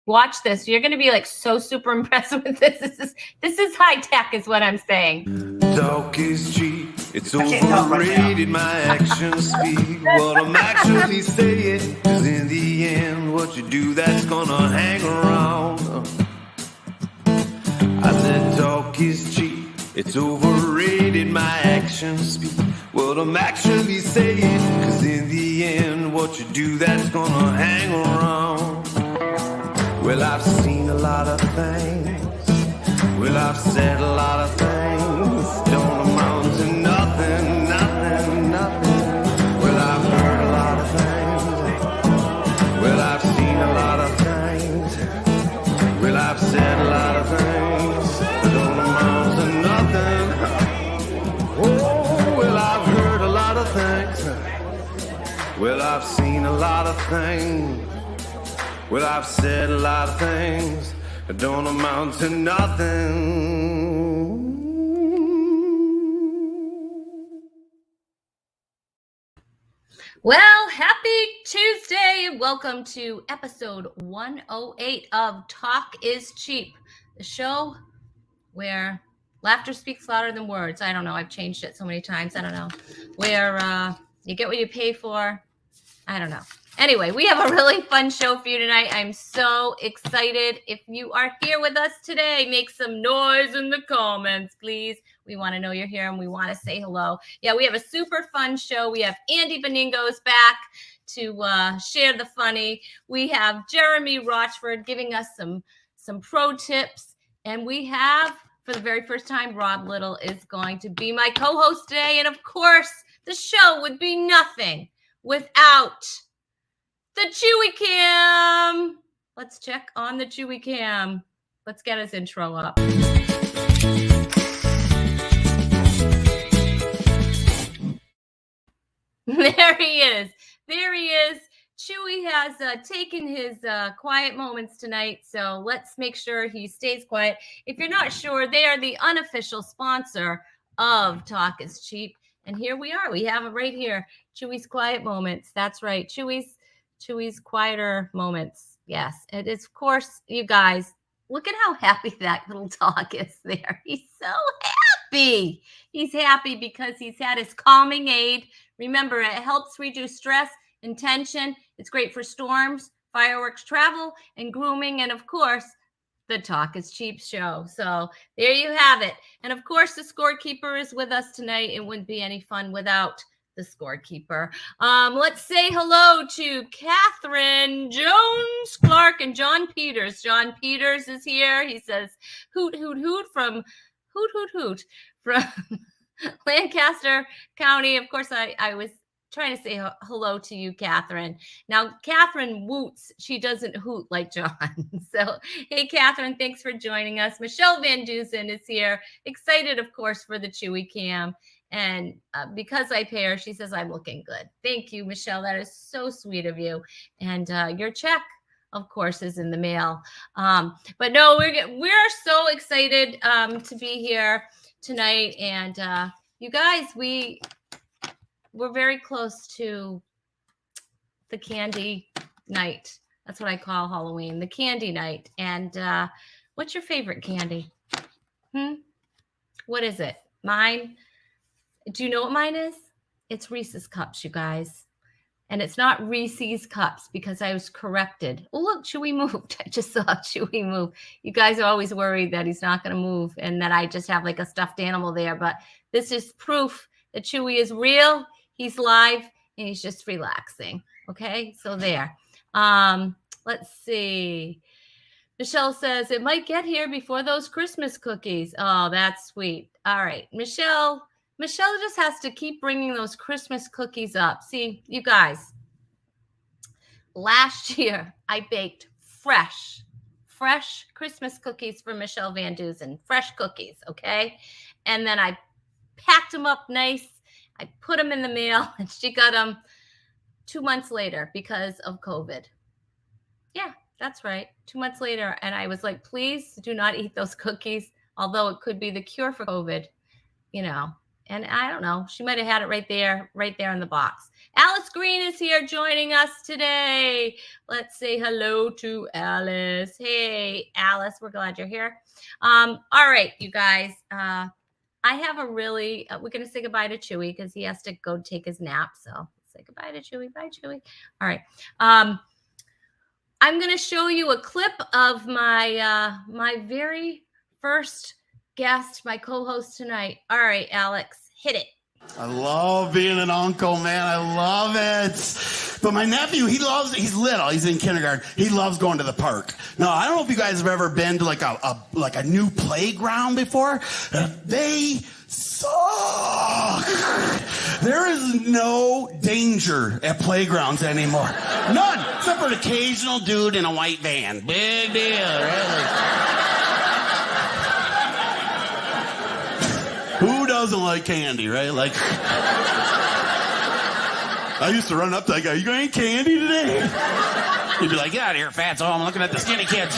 Watch this. You're going to be like so super impressed with this. This is high tech is what I'm saying. Talk is cheap. It's overrated. My actions speak what I'm actually saying. 'Cause in the end, what you do, that's gonna hang around. I said talk is cheap. It's overrated. My actions speak what I'm actually saying. 'Cause in the end, what you do, that's gonna hang around. Well, I've seen a lot of things. Well, I've said a lot of things. Don't amount to nothing, nothing, nothing. Well, I've heard a lot of things. Well, I've seen a lot of things. Well, I've said a lot of things. Don't amount to nothing. Oh, well, I've heard a lot of things. Well, I've seen a lot of things. Well, I've said a lot of things that don't amount to nothing. Well, happy Tuesday and welcome to episode 108 of Talk is Cheap, the show where laughter speaks louder than words. I don't know. I've changed it so many times. I don't know. Where you get what you pay for. I don't know. Anyway, we have a really fun show for you tonight. I'm so excited. If you are here with us today, make some noise in the comments, please. We want to know you're here and we want to say hello. Yeah, we have a super fun show. We have Andy Benigno's back to share the funny. We have Jeremy Rochford giving us some pro tips. And we have, for the very first time, Rob Little is going to be my co-host today. And of course, the show would be nothing without the Chewy Cam. Let's check on the Chewy Cam. Let's get his intro up. There he is. There he is. Chewy has taken his quiet moments tonight, so let's make sure he stays quiet. If you're not sure, they are the unofficial sponsor of Talk is Cheap. And here we are. We have it right here. Chewy's quiet moments. That's right. Chewy's quieter moments. Yes. It is, of course, you guys, look at how happy that little dog is there. He's so happy. He's happy because he's had his calming aid. Remember, it helps reduce stress and tension. It's great for storms, fireworks, travel, and grooming. And of course, the Talk is Cheap show. So there you have it. And of course, the scorekeeper is with us tonight. It wouldn't be any fun without the scorekeeper. Let's say hello to Catherine Jones Clark and John Peters. John Peters is here. He says hoot hoot hoot from Lancaster County. Of course, I was trying to say hello to you, Catherine. Now, Catherine woots. She doesn't hoot like John. So, hey, Catherine, thanks for joining us. Michelle Van Dusen is here. Excited, of course, for the Chewy Cam. And because I pay her, she says I'm looking good. Thank you, Michelle. That is so sweet of you. And your check, of course, is in the mail. But no, we're so excited to be here tonight. And you guys, we're very close to the candy night. That's what I call Halloween, the candy night. And what's your favorite candy? What is it? Mine? Do you know what mine is? It's Reese's Cups, you guys. And it's not Reese's Cups because I was corrected. Oh, look, Chewy moved. I just saw Chewy move. You guys are always worried that he's not going to move and that I just have like a stuffed animal there. But this is proof that Chewy is real. He's live and he's just relaxing. Okay, so there. Let's see. Michelle says it might get here before those Christmas cookies. Oh, that's sweet. All right, Michelle just has to keep bringing those Christmas cookies up. See, you guys, last year I baked fresh Christmas cookies for Michelle Van Dusen. Fresh cookies, okay? And then I packed them up nice. I put them in the mail, and she got them 2 months later because of COVID. Yeah, that's right. 2 months later. And I was like, please do not eat those cookies, although it could be the cure for COVID, you know. And I don't know, she might have had it right there in the box. Alice Green is here joining us today. Let's say hello to Alice. Hey, Alice, we're glad you're here. All right, you guys. I have a really, we're going to say goodbye to Chewy because he has to go take his nap. So say goodbye to Chewy. Bye, Chewy. All right. I'm going to show you a clip of my very first guest, my co-host tonight. All right, Alex, hit it. I love being an uncle, man. I love it. But my nephew, he's little. He's in kindergarten. He loves going to the park. Now, I don't know if you guys have ever been to like a new playground before. They suck. There is no danger at playgrounds anymore. None. Except for an occasional dude in a white van. Big deal, right? Who doesn't like candy, right? Like, I used to run up to that guy, you got any candy today? He'd be like, get out of here, fatso, I'm looking at the skinny kids.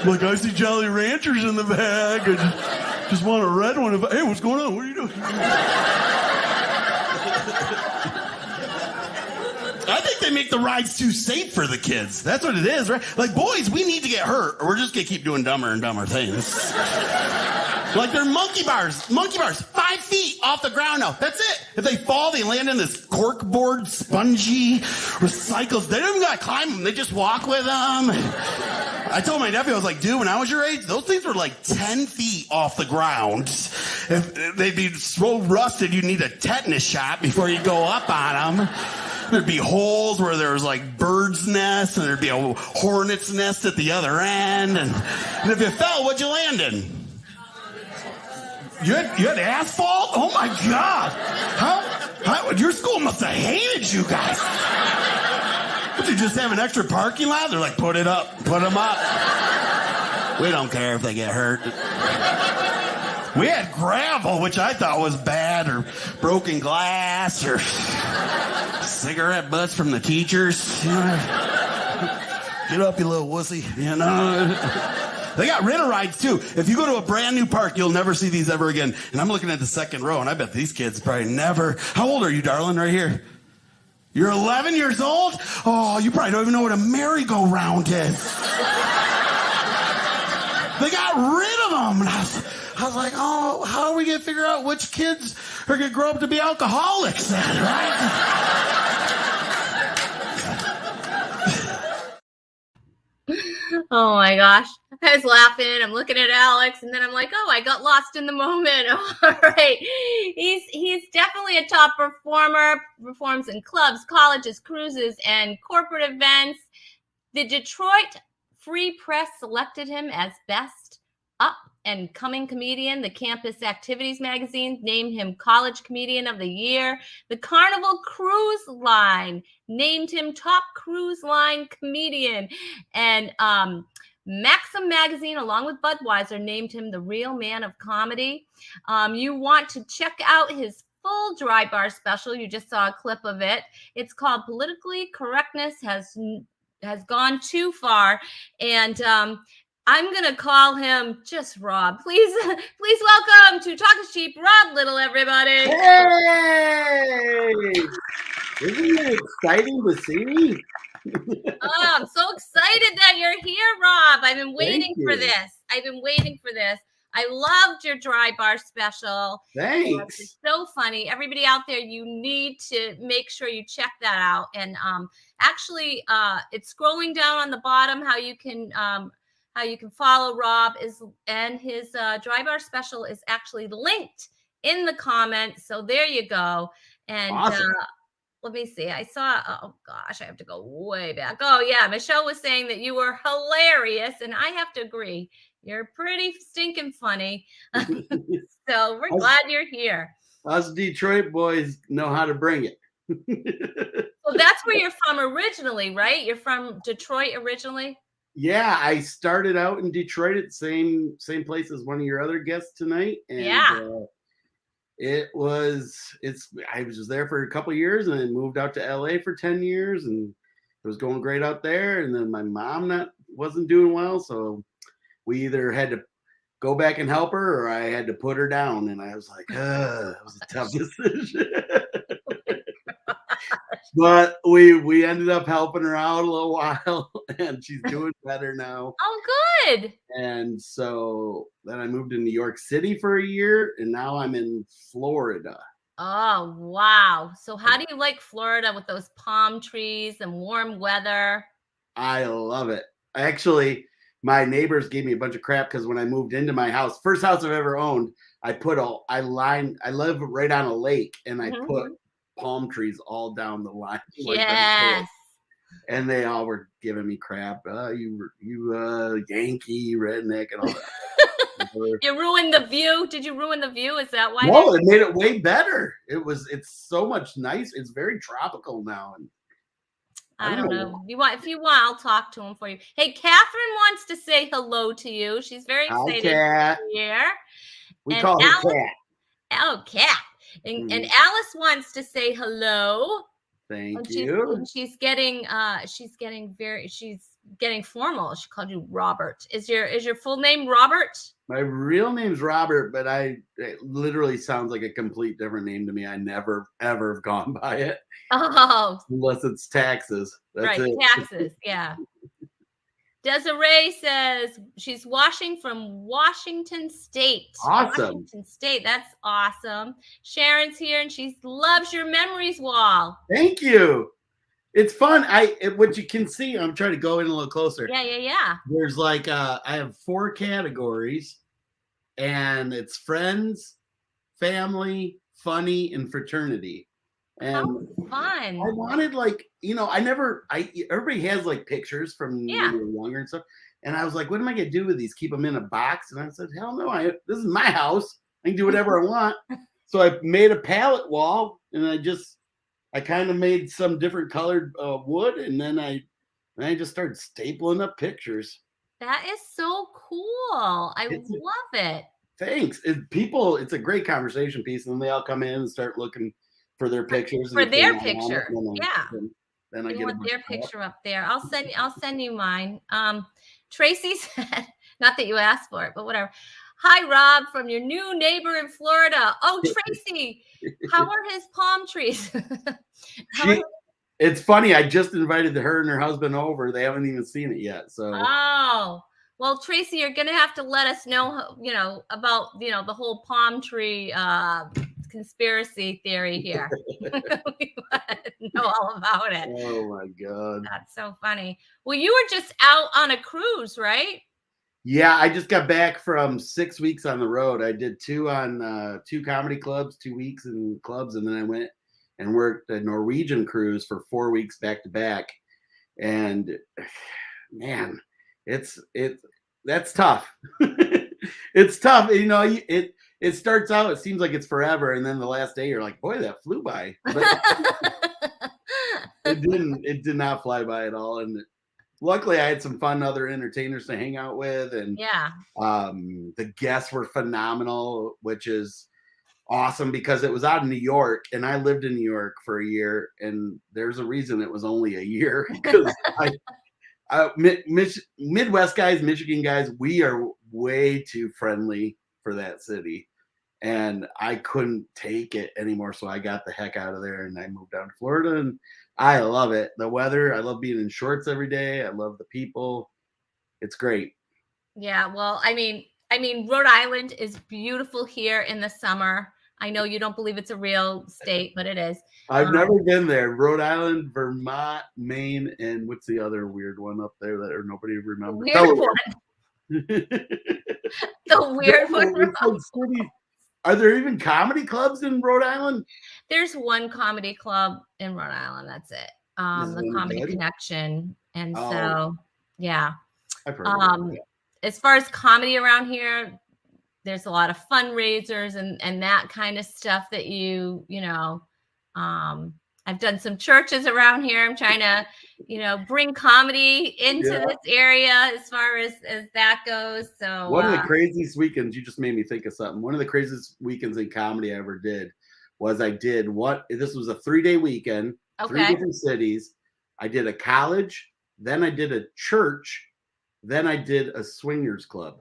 Look, I see Jolly Ranchers in the bag. I just want a red one. Hey, what's going on? What are you doing? I think they make the rides too safe for the kids. That's what it is, right? Like, boys, we need to get hurt, or we're just going to keep doing dumber and dumber things. Like, they're monkey bars, 5 feet off the ground now. That's it. If they fall, they land in this corkboard, spongy, recycles. They don't even got to climb them. They just walk with them. I told my nephew, I was like, dude, when I was your age, those things were like 10 feet off the ground. They'd be so rusted, you'd need a tetanus shot before you go up on them. There'd be holes where there was like birds' nests, and there'd be a hornet's nest at the other end. And if you fell, what'd you land in? You had asphalt? Oh my God! How your school must have hated you guys. Would you just have an extra parking lot? They're like, put it up, put them up. We don't care if they get hurt. We had gravel, which I thought was bad, or broken glass, or cigarette butts from the teachers. You know? Get up, you little wussy. You know. They got rid of rides too. If you go to a brand new park, you'll never see these ever again. And I'm looking at the second row, and I bet these kids probably never. How old are you, darling? Right here. You're 11 years old? Oh, you probably don't even know what a merry-go-round is. They got rid of them. And I was like, oh, how are we going to figure out which kids are going to grow up to be alcoholics then, right? Oh my gosh. I was laughing. I'm looking at Alex, and then I'm like, oh, I got lost in the moment. All right. He's definitely a top performer, performs in clubs, colleges, cruises, and corporate events. The Detroit Free Press selected him as best up and coming comedian. The Campus Activities magazine named him College Comedian of the Year. The Carnival Cruise Line named him Top Cruise Line Comedian. And Maxim magazine, along with Budweiser, named him the Real Man of Comedy. You want to check out his full Dry Bar special. You just saw a clip of it. It's called Politically Correctness Has Gone Too Far. And I'm going to call him just Rob. Please welcome to Talk is Cheap, Rob Little, everybody. Hey! Isn't it exciting to see me? Oh, I'm so excited that you're here, Rob. I've been waiting for this. I loved your Dry Bar special. Thanks. It's so funny. Everybody out there, you need to make sure you check that out. And actually, it's scrolling down on the bottom how you can follow Rob and his Dry Bar special is actually linked in the comments. So there you go. And awesome. Let me see. I saw, oh gosh, I have to go way back. Oh yeah. Michelle was saying that you were hilarious. And I have to agree. You're pretty stinking funny. So we're glad you're here. Us Detroit boys know how to bring it. Well, that's where you're from originally, right? You're from Detroit originally? Yeah, I started out in Detroit at the same place as one of your other guests tonight. And yeah. I was there for a couple of years and then moved out to LA for 10 years, and it was going great out there. And then my mom wasn't doing well, so we either had to go back and help her, or I had to put her down. And I was like, that was a tough decision. But we ended up helping her out a little while, and she's doing better now. Oh, good. And so then I moved to New York City for a year, and now I'm in Florida. Oh, wow. So how do you like Florida with those palm trees and warm weather? I love it. Actually, my neighbors gave me a bunch of crap because when I moved into my house, first house I've ever owned, I live right on a lake, and I put palm trees all down the line. Yes. And they all were giving me crap. You Yankee redneck and all that. You ruined the view. Did you ruin the view? Is that why? No, it made it way better. It's so much nice. It's very tropical now. And I don't know. If you want, I'll talk to him for you. Hey, Catherine wants to say hello to you. She's very excited Cat. to be here. We And call her Alice, Cat. oh, Cat. And Alice wants to say hello. Thank And you. she's getting formal. She called you Robert. Is your full name Robert? My real name's Robert, but it literally sounds like a complete different name to me. I never ever have gone by it. Oh, Unless it's taxes. That's right, it. taxes. Yeah. Desiree says she's watching from Washington State. Awesome. Washington State. That's awesome. Sharon's here and she loves your memories wall. Thank you. It's fun. What you can see, I'm trying to go in a little closer. Yeah. There's like I have 4 categories, and it's friends, family, funny, and fraternity. And fun. I wanted everybody has like pictures from when they were younger and stuff. And I was like, what am I gonna do with these? Keep them in a box? And I said, hell no, this is my house. I can do whatever I want. So I made a palette wall, and I kind of made some different colored wood, and then I just started stapling up pictures. That is so cool. I love it. Thanks. It's a great conversation piece, and then they all come in and start looking for their pictures. For their picture. Then I get their picture up there. I'll send you mine. Tracy said, not that you asked for it, but whatever. Hi, Rob, from your new neighbor in Florida. Oh, Tracy, how are his palm trees? It's funny. I just invited her and her husband over. They haven't even seen it yet. So. Oh, well, Tracy, you're going to have to let us know, about, the whole palm tree conspiracy theory here. We know all about it. Oh, my God. That's so funny. Well, you were just out on a cruise, right? Yeah, I just got back from 6 weeks on the road. I did 2 on 2 comedy clubs, 2 weeks in clubs, and then I went and worked a Norwegian cruise for 4 weeks back to back. And man, that's tough. It's tough. It starts out, it seems like it's forever, and then the last day you're like, boy, that flew by. But it did not fly by at all. And luckily, I had some fun other entertainers to hang out with, and the guests were phenomenal, which is awesome because it was out in New York, and I lived in New York for a year, and there's a reason it was only a year because Midwest guys, Michigan guys, we are way too friendly for that city, and I couldn't take it anymore, so I got the heck out of there and I moved down to Florida, and I love it. The weather, I love being in shorts every day. I love the people. It's great. Yeah, well, I mean, Rhode Island is beautiful here in the summer. I know you don't believe it's a real state, but it is. I've never been there. Rhode Island, Vermont, Maine, and what's the other weird one up there that nobody remembers? Weird one. The weird one. Are there even comedy clubs in Rhode Island? There's one comedy club in Rhode Island. That's it. The Comedy Connection. And so, yeah. I've heard of it. As far as comedy around here, there's a lot of fundraisers and that kind of stuff that I've done some churches around here. I'm trying to, bring comedy into this area as far as that goes. So one of the craziest weekends, you just made me think of something. One of the craziest weekends in comedy I ever did was this was a 3-day weekend, 3 different cities. I did a college, then I did a church, then I did a swingers club.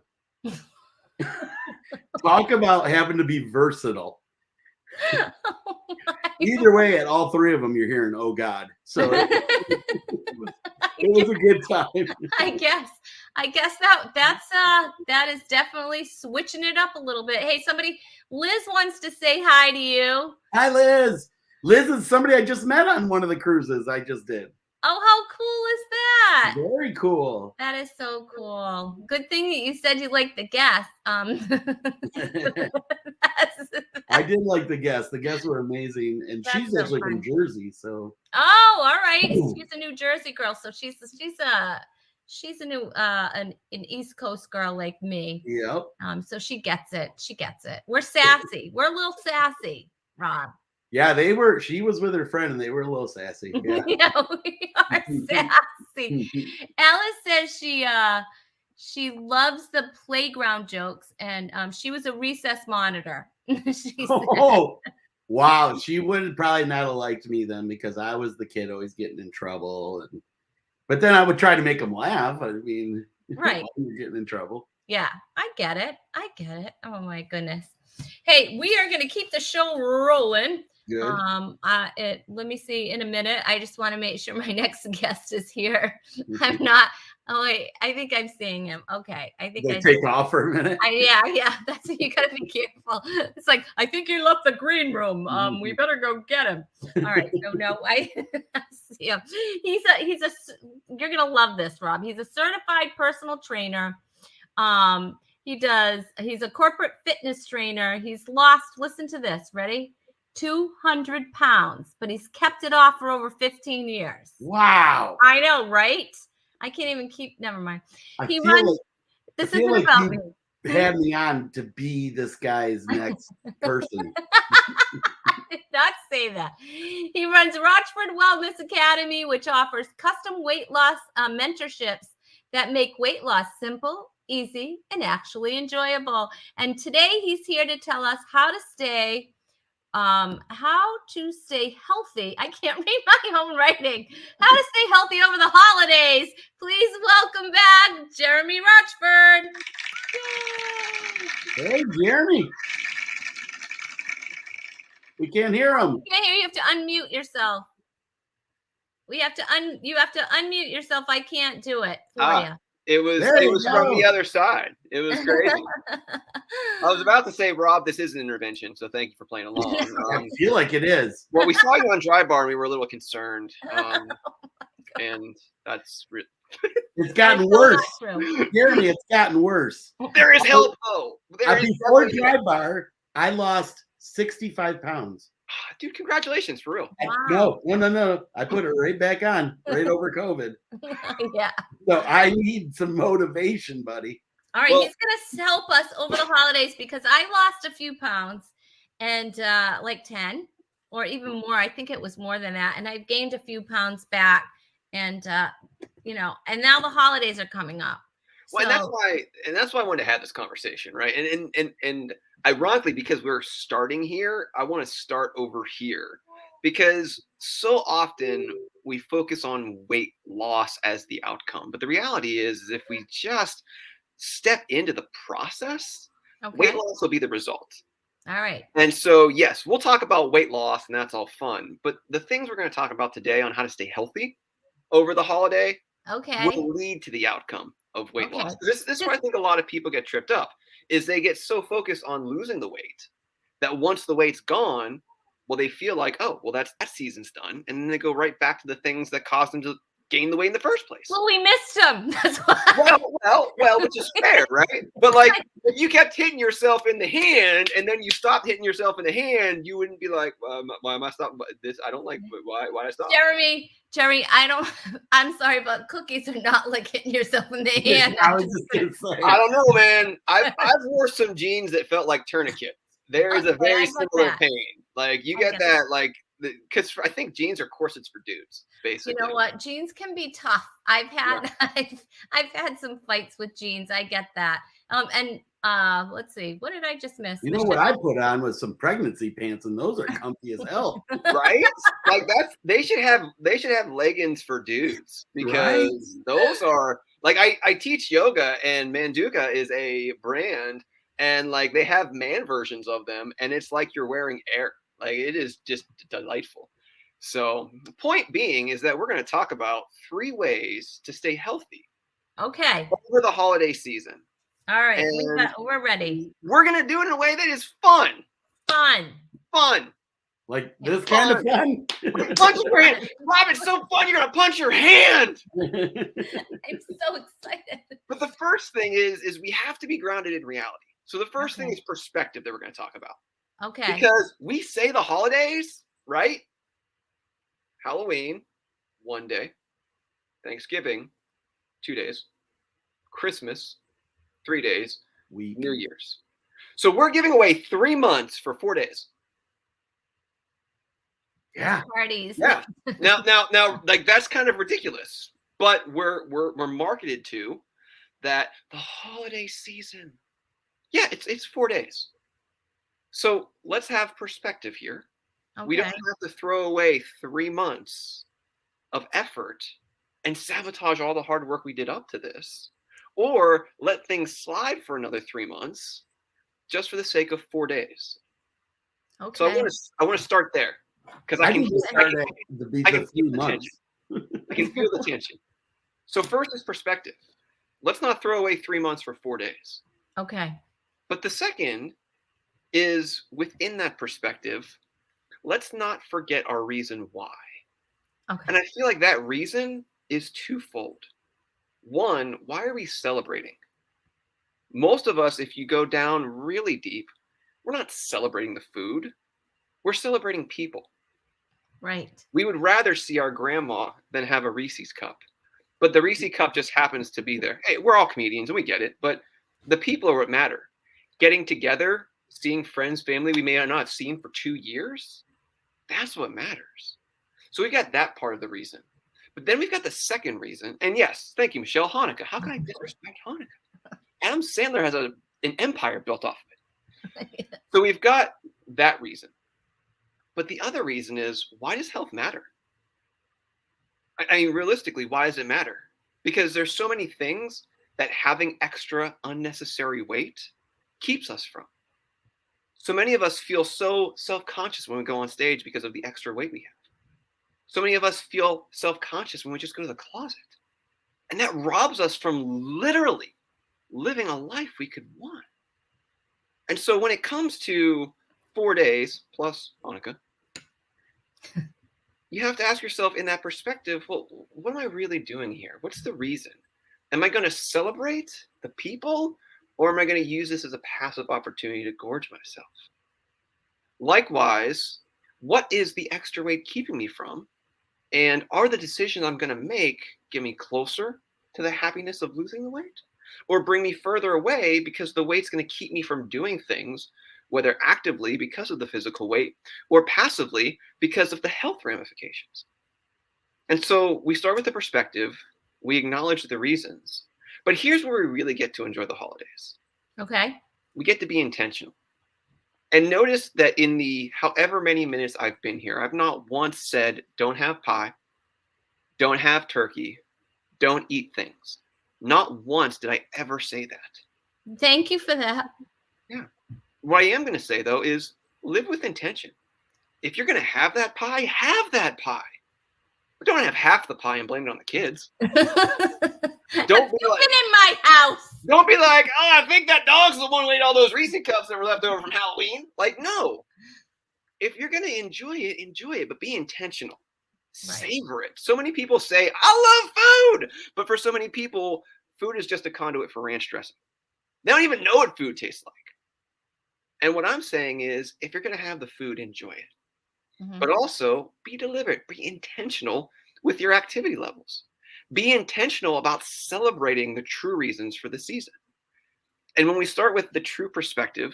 Talk about having to be versatile. Oh my Either way, at all three of them, you're hearing, "Oh God." So it was a good time. I guess that is definitely switching it up a little bit. Hey, Liz wants to say hi to you. Hi, Liz. Liz is somebody I just met on one of the cruises I just did. Oh, how cool is that? Very cool. That is so cool. Good thing that you said you liked the guests. I did like the guests. The guests were amazing, and That's she's so actually fun. from Jersey. So Oh, all right. She's a New Jersey girl, so she's a new an East Coast girl like me. yep. So she gets it. She gets it. We're sassy. We're a little sassy, Rob. Yeah, she was with her friend, and they were a little sassy. Yeah. Yeah, we are sassy. Alice says she loves the playground jokes, and she was a recess monitor. She said. Oh, wow. She would probably not have liked me then because I was the kid always getting in trouble. But then I would try to make them laugh. I mean, Right. you're getting in trouble. Yeah, I get it. I get it. Oh my goodness. Hey, we are going to keep the show rolling. Good. Let me see in a minute. I just want to make sure my next guest is here. I'm not. Oh wait, I think I'm seeing him. Okay, I think They take off for a minute. Yeah. That's you got to be careful. It's like I think he left the green room. We better go get him. All right. So no, I see him. He's a. You're gonna love this, Rob. He's a certified personal trainer. He's a corporate fitness trainer. He's lost. Listen to this. Ready? 200 pounds, but he's kept it off for over 15 years. Wow. I know, right? I can't even keep. Never mind. This isn't like about you me. had me on to be this guy's next person. I did not say that. He runs Rochford Wellness Academy, which offers custom weight loss mentorships that make weight loss simple, easy, and actually enjoyable. And today he's here to tell us how to stay healthy. I can't read my own writing. How to stay healthy over the holidays. Please welcome back Jeremy Rochford. Yay. Hey, Jeremy. We can't hear him. You can't hear. You have to unmute yourself. You have to unmute yourself. I can't do it for you. It was from the other side. It was crazy. I was about to say, Rob, this is an intervention, so thank you for playing along. I feel like it is. Well, we saw you on Dry Bar, and we were a little concerned, and that's it's gotten worse. Jeremy, it's gotten worse. There is help, though. Before Dry Bar, I lost 65 pounds. Dude, congratulations, for real. Wow. No. I put it right back on, right over COVID. Yeah. So I need some motivation, buddy. All right, he's going to help us over the holidays because I lost a few pounds and like 10 or even more. I think it was more than that. And I've gained a few pounds back and, and now the holidays are coming up. Well, and that's why I wanted to have this conversation, right? And ironically, because we're starting here, I want to start over here because so often we focus on weight loss as the outcome. But the reality is if we just step into the process, weight loss will be the result. All right. And so, yes, we'll talk about weight loss and that's all fun. But the things we're going to talk about today on how to stay healthy over the holiday will lead to the outcome of weight loss. This is where I think a lot of people get tripped up is they get so focused on losing the weight that once the weight's gone, well, they feel like, oh, well, that season's done. And then they go right back to the things that caused them to gain the weight in the first place. Well, we missed him. That's why. Well, which is fair, right? But like, if you kept hitting yourself in the hand and then you stopped hitting yourself in the hand, you wouldn't be like, why am I stopping this? I don't like, why did I stop? Jeremy, I'm sorry, but cookies are not like hitting yourself in the hand. I was just gonna say. I don't know, man. I've wore some jeans that felt like tourniquets. There is a very similar pain. Like you get that, like, because I think jeans are corsets for dudes, basically. You know what? Jeans can be tough. I've had some fights with jeans. I get that. Let's see. What did I just miss? You know what I put on was some pregnancy pants, and those are comfy as hell. Right? Like they should have leggings for dudes because those are like I teach yoga and Manduka is a brand And like they have man versions of them, and it's like you're wearing air. Like it is just delightful. So the point being is that we're going to talk about 3 ways to stay healthy. Okay. Over the holiday season. All right. We're ready. We're going to do it in a way that is fun. Fun. Like this kind of fun? Punch your hand. Rob, it's so fun. You're going to punch your hand. I'm so excited. But the first thing is we have to be grounded in reality. So the first thing is perspective that we're going to talk about. Okay. Because we say the holidays, right? Halloween, 1 day. Thanksgiving, 2 days. Christmas, 3 days. New Year's. So we're giving away 3 months for 4 days. Yeah. Parties. Yeah. Now, like that's kind of ridiculous. But we're marketed to that the holiday season. Yeah, it's 4 days. So let's have perspective here. Okay. We don't have to throw away 3 months of effort and sabotage all the hard work we did up to this, or let things slide for another 3 months just for the sake of 4 days. Okay. So I want to start there because I can feel the tension. So first is perspective. Let's not throw away 3 months for 4 days. Okay. But the second is within that perspective, let's not forget our reason why. Okay. And I feel like that reason is twofold. One, why are we celebrating? Most of us, if you go down really deep, we're not celebrating the food. We're celebrating people. Right. We would rather see our grandma than have a Reese's cup. But the Reese's cup just happens to be there. Hey, we're all comedians and we get it. But the people are what matter. Getting together, seeing friends, family we may not have seen for 2 years, that's what matters. So we got that part of the reason. But then we've got the second reason. And yes, thank you, Michelle, Hanukkah. How can I disrespect Hanukkah? Adam Sandler has an empire built off of it. So we've got that reason. But the other reason is, why does health matter? I mean, realistically, why does it matter? Because there's so many things that having extra unnecessary weight keeps us from. So many of us feel so self-conscious when we go on stage because of the extra weight we have. So many of us feel self-conscious when we just go to the closet. And that robs us from literally living a life we could want. And so when it comes to 4 days plus Hanukkah, you have to ask yourself in that perspective, well, what am I really doing here? What's the reason? Am I going to celebrate the people, or am I going to use this as a passive opportunity to gorge myself? Likewise, what is the extra weight keeping me from? And are the decisions I'm going to make get me closer to the happiness of losing the weight, or bring me further away because the weight's going to keep me from doing things, whether actively because of the physical weight or passively because of the health ramifications? And so we start with the perspective, we acknowledge the reasons, but here's where we really get to enjoy the holidays. Okay. We get to be intentional. And notice that in the however many minutes I've been here, I've not once said, don't have pie, don't have turkey, don't eat things. Not once did I ever say that. Thank you for that. Yeah. What I am going to say, though, is live with intention. If you're going to have that pie, have that pie. But don't have half the pie and blame it on the kids. Don't be like, in my house. Don't be like, oh, I think that dog's the one who ate all those Reese's cups that were left over from Halloween. Like, no. If you're going to enjoy it, but be intentional. Right. Savor it. So many people say, I love food. But for so many people, food is just a conduit for ranch dressing. They don't even know what food tastes like. And what I'm saying is, if you're going to have the food, enjoy it. Mm-hmm. But also be deliberate, be intentional with your activity levels. Be intentional about celebrating the true reasons for the season. And when we start with the true perspective,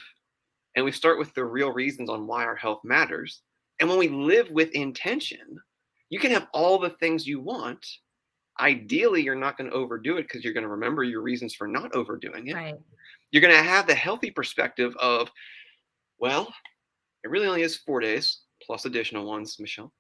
and we start with the real reasons on why our health matters, and when we live with intention, you can have all the things you want. Ideally, you're not going to overdo it because you're going to remember your reasons for not overdoing it. Right. You're going to have the healthy perspective of, well, it really only is 4 days plus additional ones, Michelle.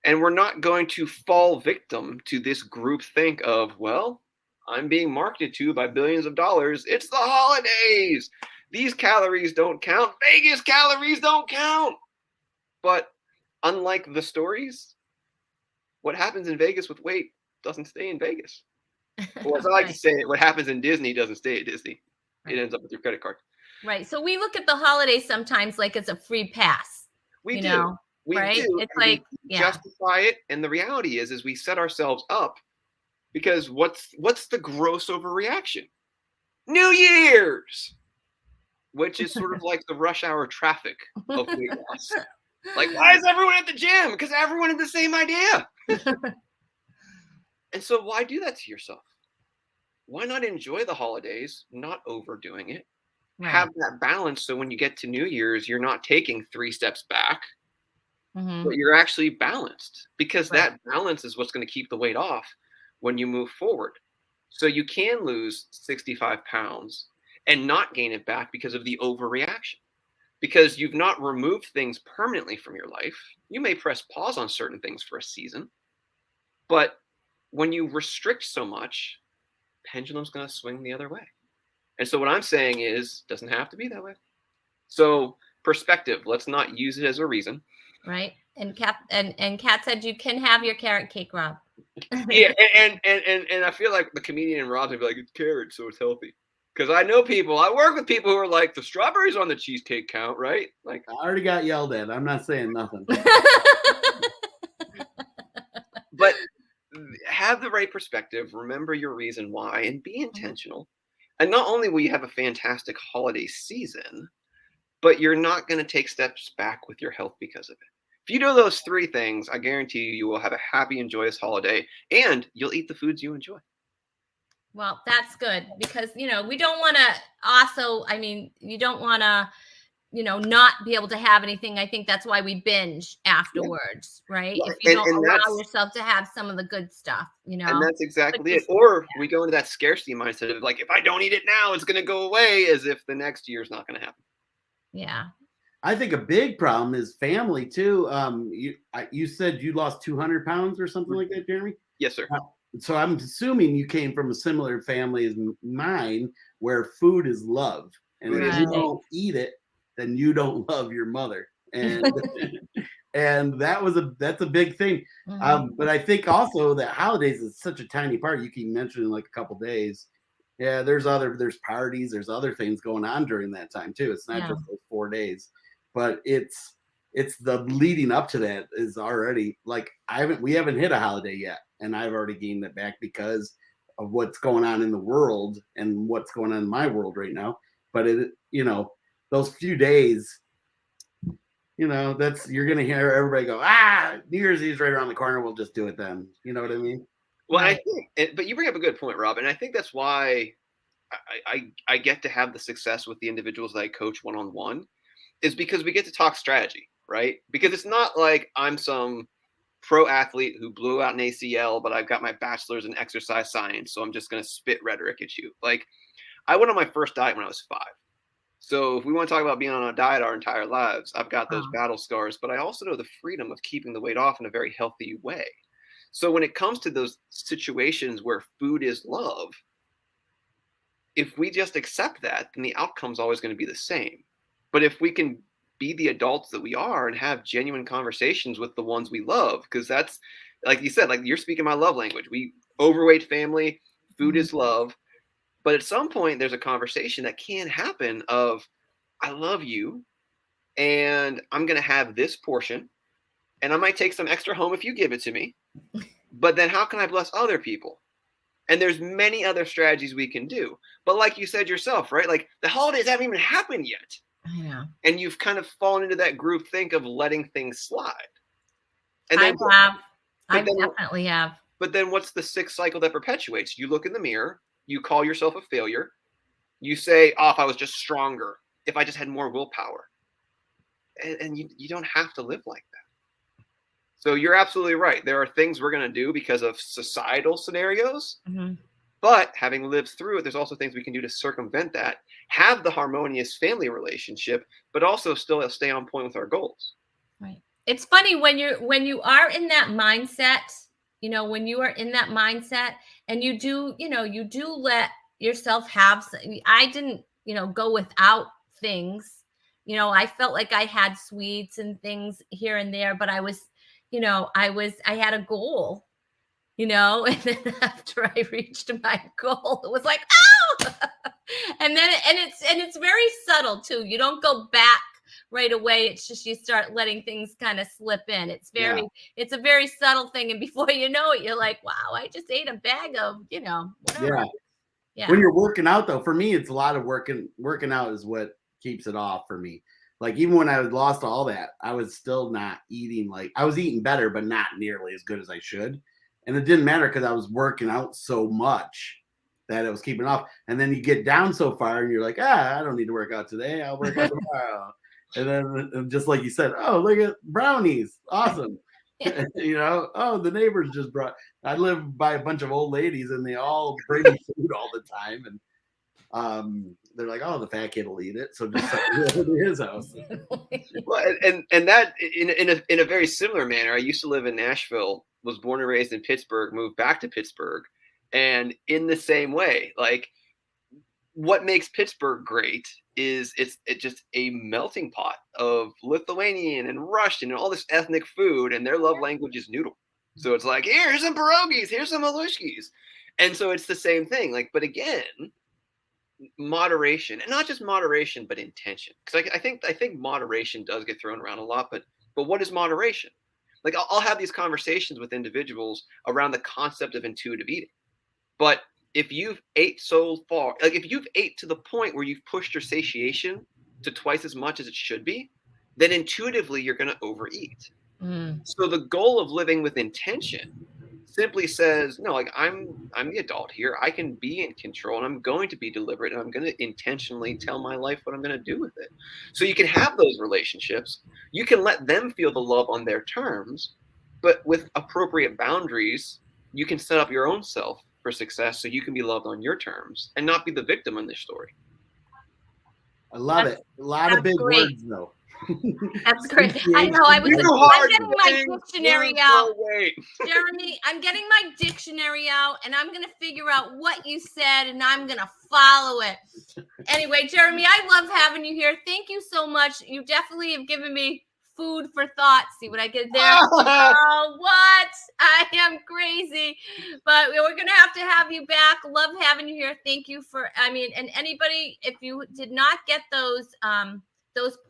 And we're not going to fall victim to this group think of, well, I'm being marketed to by billions of dollars. It's the holidays. these calories don't count. Vegas calories don't count. But unlike the stories, what happens in Vegas with weight doesn't stay in Vegas. Or as I like to say it, what happens in Disney doesn't stay at Disney. It ends up with your credit card. Right. So we look at the holidays sometimes like it's a free pass. We do. We do. It's like justify it. And the reality is we set ourselves up because what's the gross overreaction? New Year's, which is sort of like the rush hour traffic of weight loss. Like, why is everyone at the gym? Because everyone had the same idea. And so why do that to yourself? Why not enjoy the holidays, not overdoing it? Right. Have that balance so when you get to New Year's, you're not taking 3 steps back, but you're actually balanced, because that balance is what's going to keep the weight off when you move forward. So you can lose 65 pounds and not gain it back because of the overreaction, because you've not removed things permanently from your life. You may press pause on certain things for a season, but when you restrict so much, pendulum's going to swing the other way. And so what I'm saying is, doesn't have to be that way. So perspective, let's not use it as a reason. Right. And Kat said you can have your carrot cake, Rob. Yeah, and I feel like the comedian Rob's gonna be like, it's carrot, so it's healthy. Because I work with people who are like, the strawberries on the cheesecake count, right? Like, I already got yelled at. I'm not saying nothing. But have the right perspective, remember your reason why, and be intentional. And not only will you have a fantastic holiday season, but you're not going to take steps back with your health because of it. If you do those 3 things, I guarantee you will have a happy and joyous holiday, and you'll eat the foods you enjoy. Well, that's good, because, we don't want to also, you don't want to, not be able to have anything. I think that's why we binge afterwards, right? If you don't allow yourself to have some of the good stuff, And that's exactly it. Or we go into that scarcity mindset of like, if I don't eat it now, it's going to go away, as if the next year's not going to happen. Yeah. I think a big problem is family too. You said you lost 200 pounds or something like that, Jeremy? Yes, sir. So I'm assuming you came from a similar family as mine, where food is love. And if you don't eat it, then you don't love your mother. And and that's a big thing. But I think also that holidays is such a tiny part. You keep mentioning like a couple days. Yeah, there's parties, there's other things going on during that time too. It's not just those 4 days, but it's the leading up to that is already like, we haven't hit a holiday yet, and I've already gained it back because of what's going on in the world and what's going on in my world right now. But those few days, you're gonna hear everybody go, New Year's Eve's right around the corner, we'll just do it then. You know what I mean? Well, I think, but you bring up a good point, Rob, and I think that's why I get to have the success with the individuals that I coach one-on-one, is because we get to talk strategy, right? Because it's not like I'm some pro athlete who blew out an ACL, but I've got my bachelor's in exercise science, so I'm just going to spit rhetoric at you. Like, I went on my first diet when I was 5. So if we want to talk about being on a diet our entire lives, I've got those battle scars, but I also know the freedom of keeping the weight off in a very healthy way. So when it comes to those situations where food is love, if we just accept that, then the outcome's always going to be the same. But if we can be the adults that we are and have genuine conversations with the ones we love, because that's, like you said, like you're speaking my love language. We overweight family, food is love. But at some point, there's a conversation that can happen of, I love you, and I'm going to have this portion, and I might take some extra home if you give it to me. But then how can I bless other people? And there's many other strategies we can do. But like you said yourself, right? Like the holidays haven't even happened yet. Yeah. And you've kind of fallen into that group think of letting things slide. And I definitely have. But then what's the 6th cycle that perpetuates? You look in the mirror, you call yourself a failure. You say, if I was just stronger, if I just had more willpower. And you don't have to live like that. So you're absolutely right. There are things we're going to do because of societal scenarios. But having lived through it, there's also things we can do to circumvent that, have the harmonious family relationship, but also still stay on point with our goals. Right. It's funny when you are in that mindset, when you are in that mindset and you do let yourself have, I didn't, go without things. You know, I felt like I had sweets and things here and there, but I was, you know, I had a goal, you know, and then after I reached my goal, it was like, oh, and it's very subtle too. You don't go back right away. It's just you start letting things kind of slip in. It's a very subtle thing. And before you know it, you're like, wow, I just ate a bag of, you know, whatever. Yeah. When you're working out though, for me, it's a lot of working out is what keeps it off for me. Like even when I lost all that, I was still not eating, like I was eating better, but not nearly as good as I should. And it didn't matter because I was working out so much that it was keeping off. And then you get down so far and you're like, I don't need to work out today. I'll work out tomorrow. And then just like you said, oh, look at brownies. Awesome. You know, oh, the neighbors just brought, I live by a bunch of old ladies and they all bring me food all the time. And they're like, oh, the fat kid will eat it. So just to his house. Well, and that in a very similar manner, I used to live in Nashville, was born and raised in Pittsburgh, moved back to Pittsburgh. And in the same way, like what makes Pittsburgh great is it's just a melting pot of Lithuanian and Russian and all this ethnic food, and their love language is noodle. So it's like, here's some pierogies, here's some malushkis. And so it's the same thing. Like, but again, moderation, and not just moderation, but intention. Because I think moderation does get thrown around a lot, but what is moderation? Like I'll have these conversations with individuals around the concept of intuitive eating. But if you've ate so far, like if you've ate to the point where you've pushed your satiation to twice as much as it should be, then intuitively you're going to overeat. So the goal of living with intention simply says, no, like I'm the adult here. I can be in control and I'm going to be deliberate and I'm going to intentionally tell my life what I'm going to do with it. So you can have those relationships. You can let them feel the love on their terms, but with appropriate boundaries, you can set up your own self for success so you can be loved on your terms and not be the victim in this story. I love it. A lot of big words though. That's great. I know. I'm getting my dictionary out. Jeremy, I'm getting my dictionary out and I'm going to figure out what you said and I'm going to follow it. Anyway, Jeremy, I love having you here. Thank you so much. You definitely have given me food for thought. See what I did there? Oh, what? I am crazy. But we're going to have you back. Love having you here. Thank you for, and anybody, if you did not get those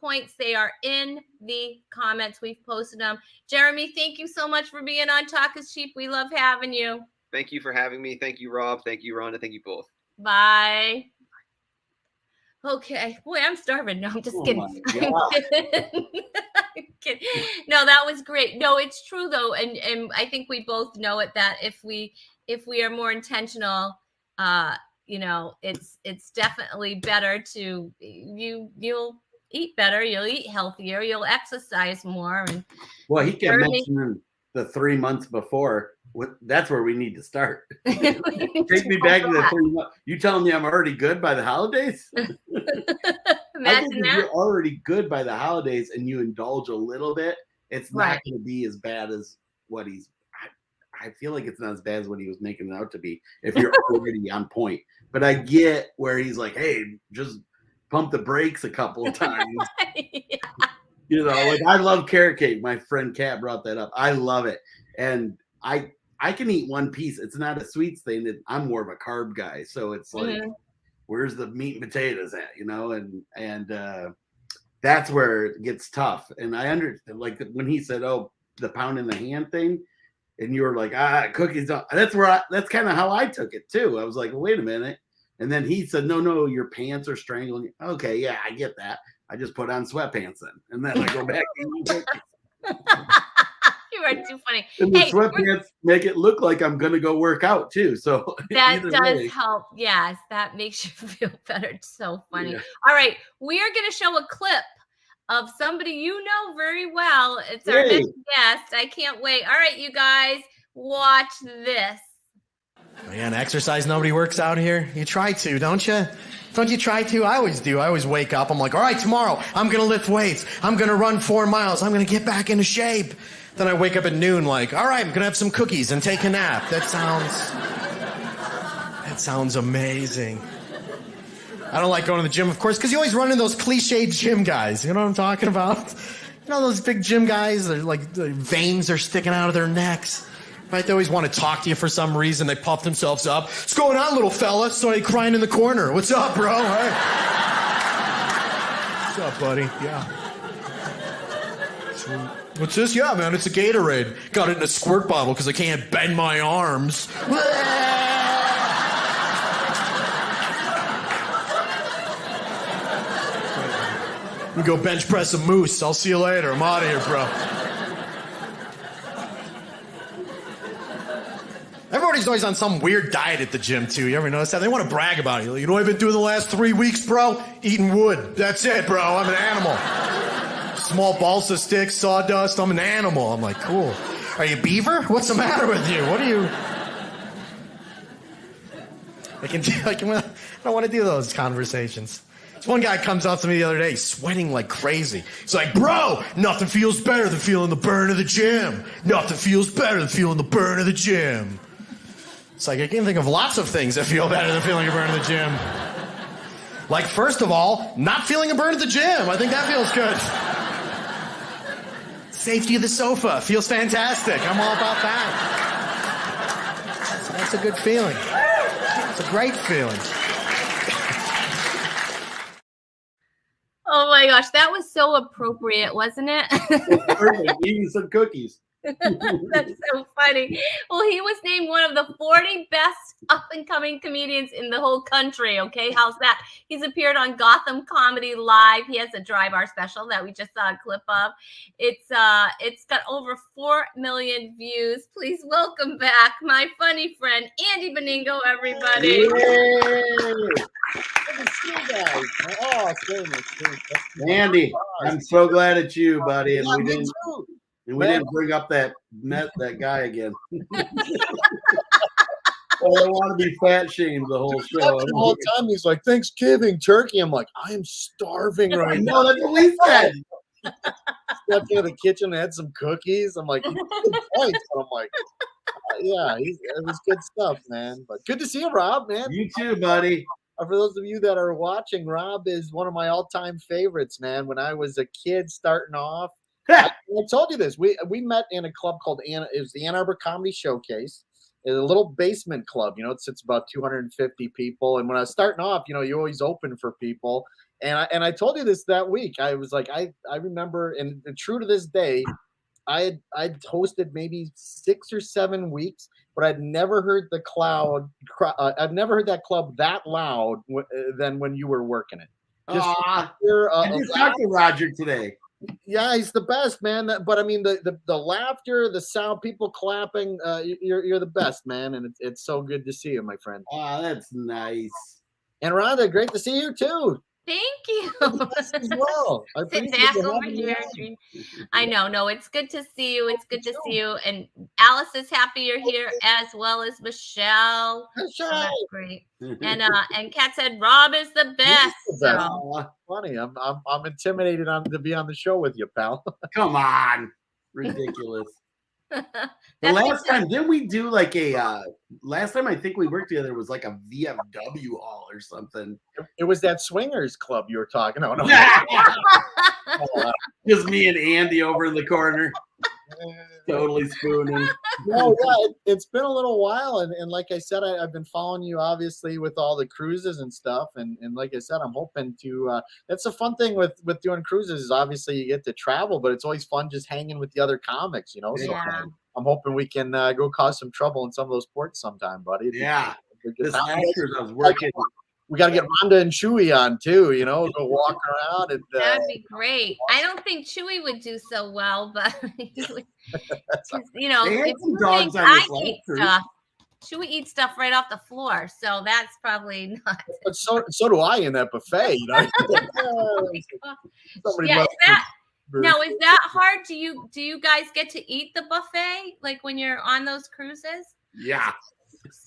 points, they are in the comments. We've posted them. Jeremy, thank you so much for being on Talk is Cheap. We love having you. Thank you for having me. Thank you, Rob. Thank you, Rhonda. Thank you both. Bye. Okay. Boy, I'm starving. No, I'm just kidding. I'm kidding. No, that was great. No, it's true though. And I think we both know it, that if we are more intentional, it's definitely better to you'll eat better, you'll eat healthier, you'll exercise more. And well, he kept mentioning the 3 months before. That's where we need to start. Take me back to the 3 months. You telling me I'm already good by the holidays? I think if you're already good by the holidays and you indulge a little bit, it's not going to be as bad as what he's. I feel like it's not as bad as what he was making it out to be if you're already on point. But I get where he's like, hey, just pump the brakes a couple of times. You know, like I love carrot cake. My friend Kat brought that up. I love it. And I can eat one piece. It's not a sweets thing. I'm more of a carb guy. So it's like, where's the meat and potatoes at, you know? And that's where it gets tough. And I understand, like when he said, oh, the pound in the hand thing, and you were like, cookies don't. That's kind of how I took it too. I was like, wait a minute. And then he said, no, your pants are strangling you. Okay, yeah, I get that. I just put on sweatpants then. And then I go back and eat cookies. You are too funny. And the sweatpants make it look like I'm going to go work out too. So that does help. Yes, that makes you feel better. It's so funny. Yeah. All right, we are going to show a clip of somebody you know very well. It's our next guest. I can't wait. All right, you guys, watch this. Man, exercise, nobody works out here. You try to, don't you? Don't you try to? I always do. I always wake up. I'm like, all right, tomorrow I'm going to lift weights. I'm going to run 4 miles. I'm going to get back into shape. Then I wake up at noon like, all right, I'm going to have some cookies and take a nap. That sounds amazing. I don't like going to the gym, of course, because you always run into those cliche gym guys. You know what I'm talking about? You know those big gym guys? They're like the veins are sticking out of their necks. Right? They always want to talk to you for some reason. They puff themselves up. What's going on, little fella? So I crying in the corner. What's up, bro? Hey. What's up, buddy? Yeah. What's this? Yeah, man, it's a Gatorade. Got it in a squirt bottle because I can't bend my arms. We go bench press a moose. I'll see you later. I'm out of here, bro. Everybody's always on some weird diet at the gym, too. You ever notice that? They want to brag about it. You know what I've been doing the last 3 weeks, bro? Eating wood. That's it, bro. I'm an animal. Small balsa sticks, sawdust. I'm an animal. I'm like, cool. Are you beaver? What's the matter with you? What are you... I don't want to do those conversations. This one guy comes up to me the other day, sweating like crazy. He's like, bro, nothing feels better than feeling the burn of the gym. Nothing feels better than feeling the burn of the gym. It's like, I can think of lots of things that feel better than feeling a burn of the gym. Like, first of all, not feeling a burn at the gym. I think that feels good. Safety of the sofa feels fantastic. I'm all about that. So that's a good feeling. It's a great feeling. Oh my gosh, that was so appropriate, wasn't it? Perfect. Eating some cookies. That's so funny. Well, he was named one of the 40 best up-and-coming comedians in the whole country. Okay, how's that? He's appeared on Gotham Comedy Live. He has a Dry Bar special that we just saw a clip of. It's got over 4 million views. Please welcome back my funny friend Andy Beningo, everybody. Oh, Andy, I'm so glad it's you, buddy. And we didn't bring up that guy again. I don't want to be fat shamed the whole show. The whole time he's like, Thanksgiving turkey. I'm like, I am starving right now. No, that's what we said. Stepped into the kitchen and had some cookies. I'm like, good points. But I'm like, yeah, it was good stuff, man. But good to see you, Rob, man. You too, buddy. For those of you that are watching, Rob is one of my all-time favorites, man. When I was a kid starting off, I told you this. We met in a club called it was the Ann Arbor Comedy Showcase. It's a little basement club, you know. It sits about 250 people. And when I was starting off, you know, you always open for people. And I told you this that week. I was like, I remember, and true to this day, I'd hosted maybe 6 or 7 weeks, but I'd never heard the I've never heard that club that loud than when you were working it. I just talked to Roger today. Yeah, he's the best, man. But I mean, the laughter, the sound, people clapping, you're the best, man. And it's so good to see you, my friend. Oh, that's nice. And Rhonda, great to see you too. Thank you. As well. Sit back over here. I know. No, it's good to see you. It's good to see you. And Alice is happy you're here, as well as Michelle. Michelle. Oh, that's great. And Kat said Rob is the best. So. Funny. I'm intimidated to be on the show with you, pal. Come on. Ridiculous. The last time, didn't we do like last time I think we worked together was like a VFW hall or something. It was that swingers club you were talking about. No. Just me and Andy over in the corner. Totally spooning. No, yeah, it's been a little while, and like I said, I've been following you obviously with all the cruises and stuff, and like I said, I'm hoping to. That's a fun thing with doing cruises is obviously you get to travel, but it's always fun just hanging with the other comics, you know. So yeah. I'm hoping we can go cause some trouble in some of those ports sometime, buddy. Yeah. This after I was working. We got to get Rhonda and Chewy on too, you know, go walk around. And, that'd be great. I don't think Chewy would do so well, but you know, if you think I eat stuff, Chewy eats stuff right off the floor, so that's probably not. But so do I in that buffet, you know. Yeah, is that hard? Do you guys get to eat the buffet like when you're on those cruises? Yeah.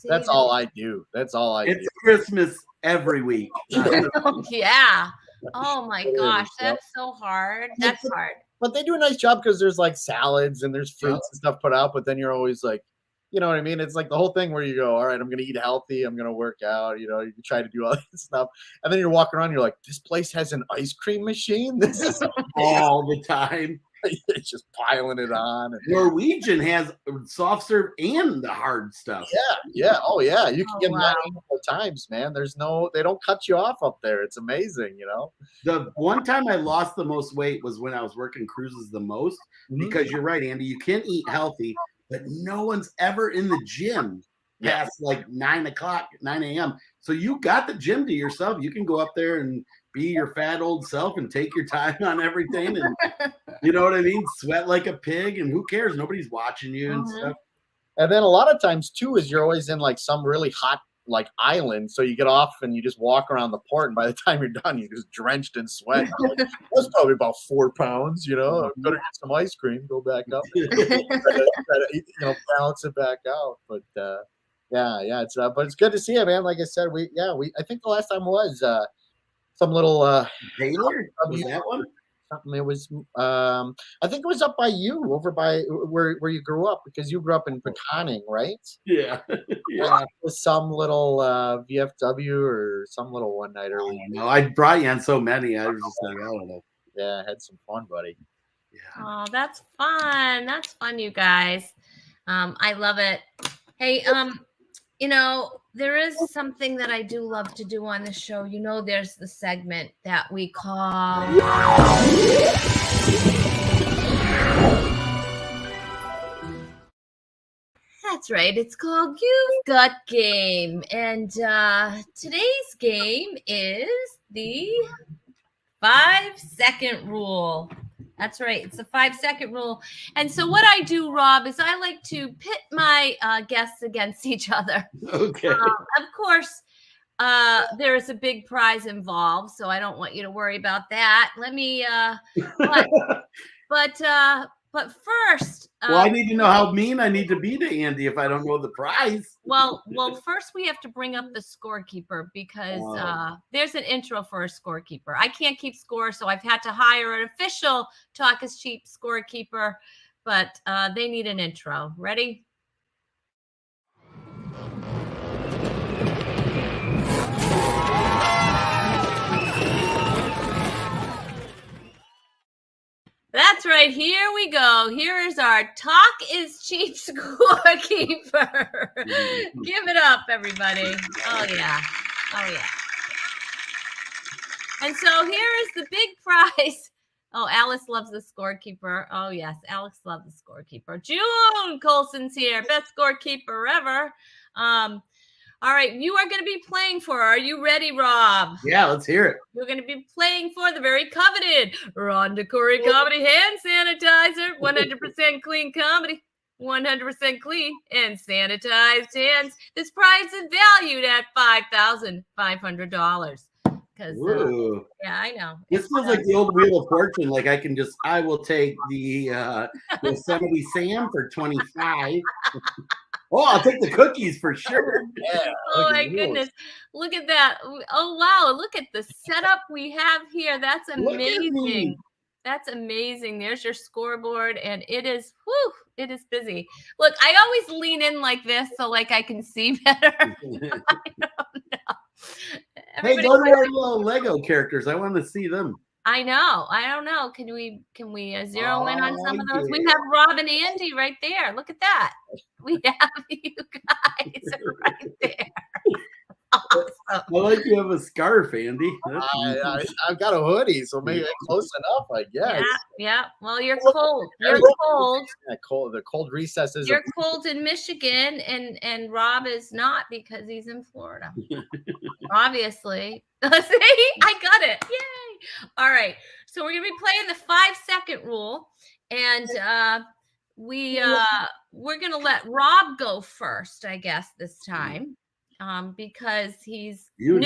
That's all I do. That's all I do. It's Christmas every week. Yeah. Oh my gosh, that's so hard. That's hard. But they do a nice job because there's like salads and there's fruits and stuff put out. But then you're always like, You know what I mean? It's like the whole thing where you go, all right, I'm going to eat healthy. I'm going to work out. You know, you try to do all this stuff. And then you're walking around, you're like, this place has an ice cream machine. This is all the time. It's just piling it on. Norwegian has soft serve and the hard stuff. Yeah. Oh, yeah. You can get mine multiple times, man. They don't cut you off up there. It's amazing, you know? The one time I lost the most weight was when I was working cruises the most, because you're right, Andy, you can eat healthy, but no one's ever in the gym past like 9 a.m. So you got the gym to yourself. You can go up there and be your fat old self and take your time on everything. And you know what I mean? Sweat like a pig, and who cares? Nobody's watching you and stuff. And then a lot of times too, is you're always in like some really hot like island. So you get off and you just walk around the port, and by the time you're done, you're just drenched in sweat. Like, that's probably about 4 pounds, you know. Better get some ice cream, go back up, balance it back out. But it's but it's good to see you, man. Like I said, I think the last time was some little Taylor, was that one? Something. It was I think it was up by you, over by where you grew up, because you grew up in Peconic, right? Yeah. Some little VFW or some little one nighter. No, I brought you on so many. I was just like, I don't know. Yeah, I had some fun, buddy. Yeah. Oh, that's fun. That's fun, you guys. I love it. Hey, you know, there is something that I do love to do on the show. You know, there's the segment that we call That's right. It's called You've Got Game. And today's game is the 5-second rule. That's right. It's a 5-second rule. And so what I do, Rob, is I like to pit my guests against each other. Okay. Of course, there is a big prize involved, so I don't want you to worry about that. Let me, but first, well, I need to know how mean I need to be to Andy if I don't know the prize. Well, first we have to bring up the scorekeeper, because there's an intro for a scorekeeper. I can't keep score, so I've had to hire an official Talk is Cheap scorekeeper, but they need an intro. Ready? That's right. Here we go. Here is our Talk is Cheap scorekeeper. Give it up, everybody. Oh, yeah. Oh, yeah. And so here is the big prize. Oh, Alice loves the scorekeeper. Oh, yes. Alex loves the scorekeeper. June Colson's here. Best scorekeeper ever. All right, you are going to be playing for. Are you ready, Rob? Yeah, let's hear it. You're going to be playing for the very coveted Rhonda Corey Comedy Hand Sanitizer. 100% clean comedy, 100% clean and sanitized hands. This prize is valued at $5,500. Because yeah, I know. This feels like the old Wheel of Fortune. Like I will take the Yosemite Sam for 25. Oh, I'll take the cookies for sure. Yeah. Oh my goodness. Look at that. Oh wow. Look at the setup we have here. That's amazing. That's amazing. There's your scoreboard, and it is busy. Look, I always lean in like this so like I can see better. I don't know. Hey, go to our little Lego characters. I want to see them. I know. I don't know. Can we zero in on some of those? We have Rob and Andy right there. Look at that. We have you guys right there. Awesome. I like you have a scarf, Andy. I've got a hoodie, so maybe close enough, I guess. Yeah. Well, you're cold. You're cold. Yeah, cold. The cold recesses. You're cold in Michigan, and Rob is not, because he's in Florida. Obviously. See, I got it. Yay! All right. So we're gonna be playing the 5-second rule, and we're gonna let Rob go first, I guess, this time. Because he's new,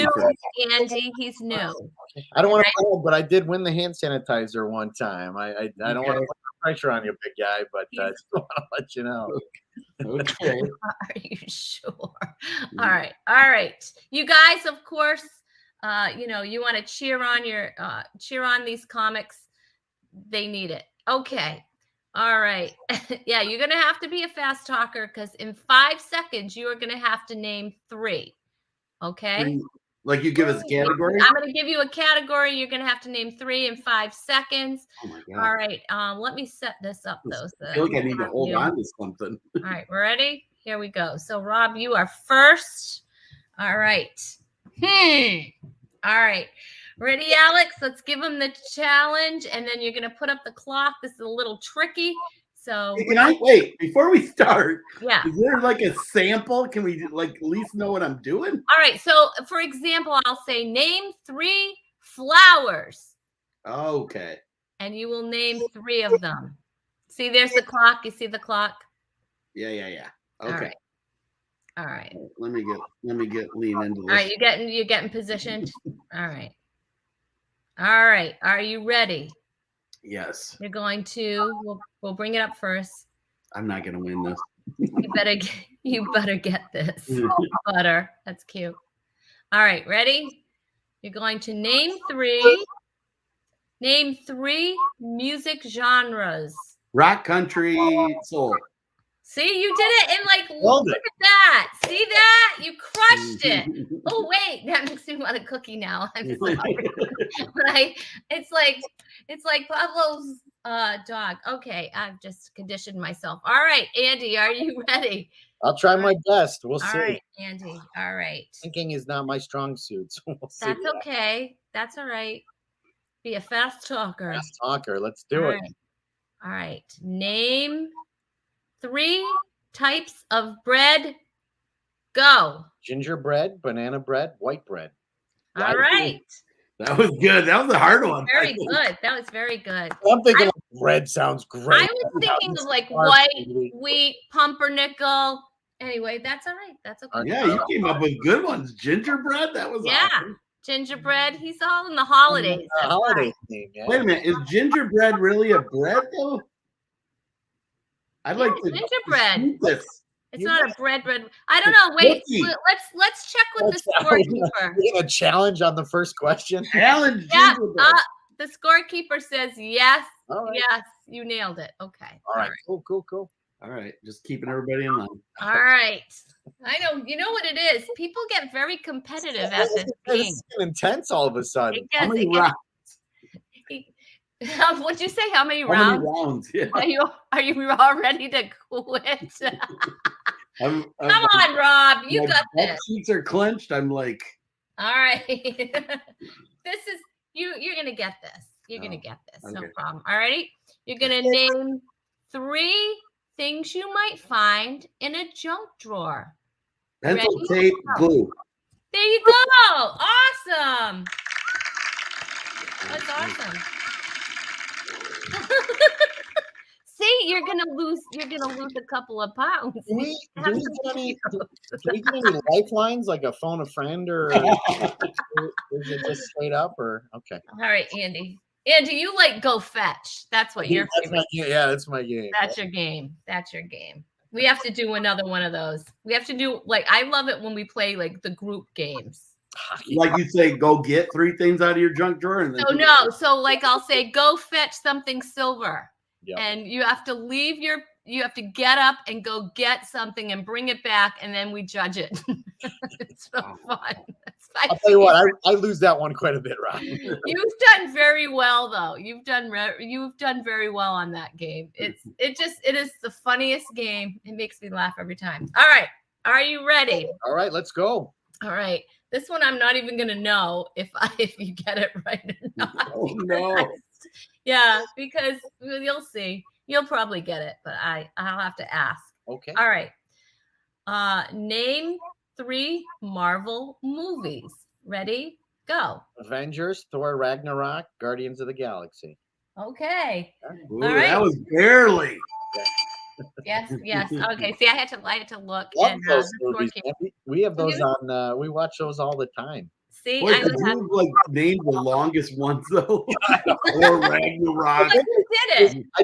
Andy. He's new. I don't want to hold, but I did win the hand sanitizer one time. I don't want to put pressure on you, big guy, but I just want to let you know. Okay. Are you sure? All right. You guys, of course, you want to cheer on these comics. They need it. Okay. All right. Yeah, you're going to have to be a fast talker because in 5 seconds, you are going to have to name 3. Okay? Like you give us a category? I'm going to give you a category. You're going to have to name 3 in 5 seconds. Oh my God. All right. Let me set this up, though. I feel like I need to hold on to something. All right. Ready? Here we go. So, Rob, you are first. All right. All right. Ready, Alex? Let's give him the challenge, and then you're going to put up the clock. This is a little tricky. So Hey, can I wait before we start? Yeah. Is there like a sample? Can we like at least know what I'm doing? All right. So, for example, I'll say name 3 flowers. Okay. And you will name 3 of them. See, there's the clock. You see the clock? Yeah. Okay. All right. Let me get lean into this. All right, you're getting positioned. All right. All right. Are you ready? Yes. You're going to we'll bring it up first. I'm not gonna win this. You better get this. Butter. That's cute. All right, ready? You're going to name 3 music genres. Rock, country, soul. See, you did it. And like, look at that. See that? You crushed it. Oh, wait. That makes me want a cookie now. I'm sorry. It's like Pablo's dog. Okay. I've just conditioned myself. All right, Andy, are you ready? I'll try my best. We'll see. All right, Andy. All right. Thinking is not my strong suit. So we'll see. That's okay. That's all right. Be a fast talker. Fast talker. Let's do it. All right. Name 3 types of bread. Go. Gingerbread, banana bread, white bread. All right. That was good. That was a hard one. Very good. That was very good. I'm thinking bread sounds great. I was thinking of like white, wheat, pumpernickel. Anyway, that's all right. That's okay. Yeah, you came up with good ones. Gingerbread. That was awesome. Gingerbread. He's all in the holidays. Holiday theme. Yeah. Wait a minute. Is gingerbread really a bread though? I'd like to gingerbread. This. It's not a bread. I don't know. Wait, let's check with the scorekeeper. We get a challenge on the first question. Challenge. Yeah. The scorekeeper says yes. Right. Yes, you nailed it. Okay. All right. Cool. All right, just keeping everybody in line. All right. I know. You know what it is? People get very competitive at this game. It's intense all of a sudden. How many rounds? What'd you say? How many How rounds? many rounds? Yeah. Are you all ready to quit? Come on, Rob. You got this. My cheeks are clenched. I'm like. All right. This is you're gonna get this. You're gonna get this. Okay. No problem. All righty. You're gonna name 3 things you might find in a junk drawer. Pencil, tape, glue. There you go. Awesome. That's awesome. See, you're gonna lose a couple of pounds. Do we get any lifelines, like a phone a friend, or is it just straight up? Or okay. All right, Andy. Andy, you like go fetch. That's what you're. That's my game. That's your game. That's your game. We have to do another one of those. We have to do I love it when we play like the group games. Like you say, go get 3 things out of your junk drawer, and then So like I'll say, go fetch something silver. Yep. And you have to get up and go get something and bring it back, and then we judge it. It's so fun. I'll tell you what, I lose that one quite a bit, Rob. You've done very well, though. You've done very well on that game. It is the funniest game. It makes me laugh every time. All right, are you ready? All right, let's go. All right, this one I'm not even gonna know if you get it right or not. Oh no. Yeah, because you'll see. You'll probably get it, but I'll have to ask. Okay. All right. Name 3 Marvel movies. Ready? Go. Avengers, Thor, Ragnarok, Guardians of the Galaxy. Okay. Ooh, all right. That was barely. Yes. Okay. See, I had to look. Love those movies. We have those on. We watch those all the time. See, Wait, did you like name the longest ones though? Or Ragnarok. You did it. I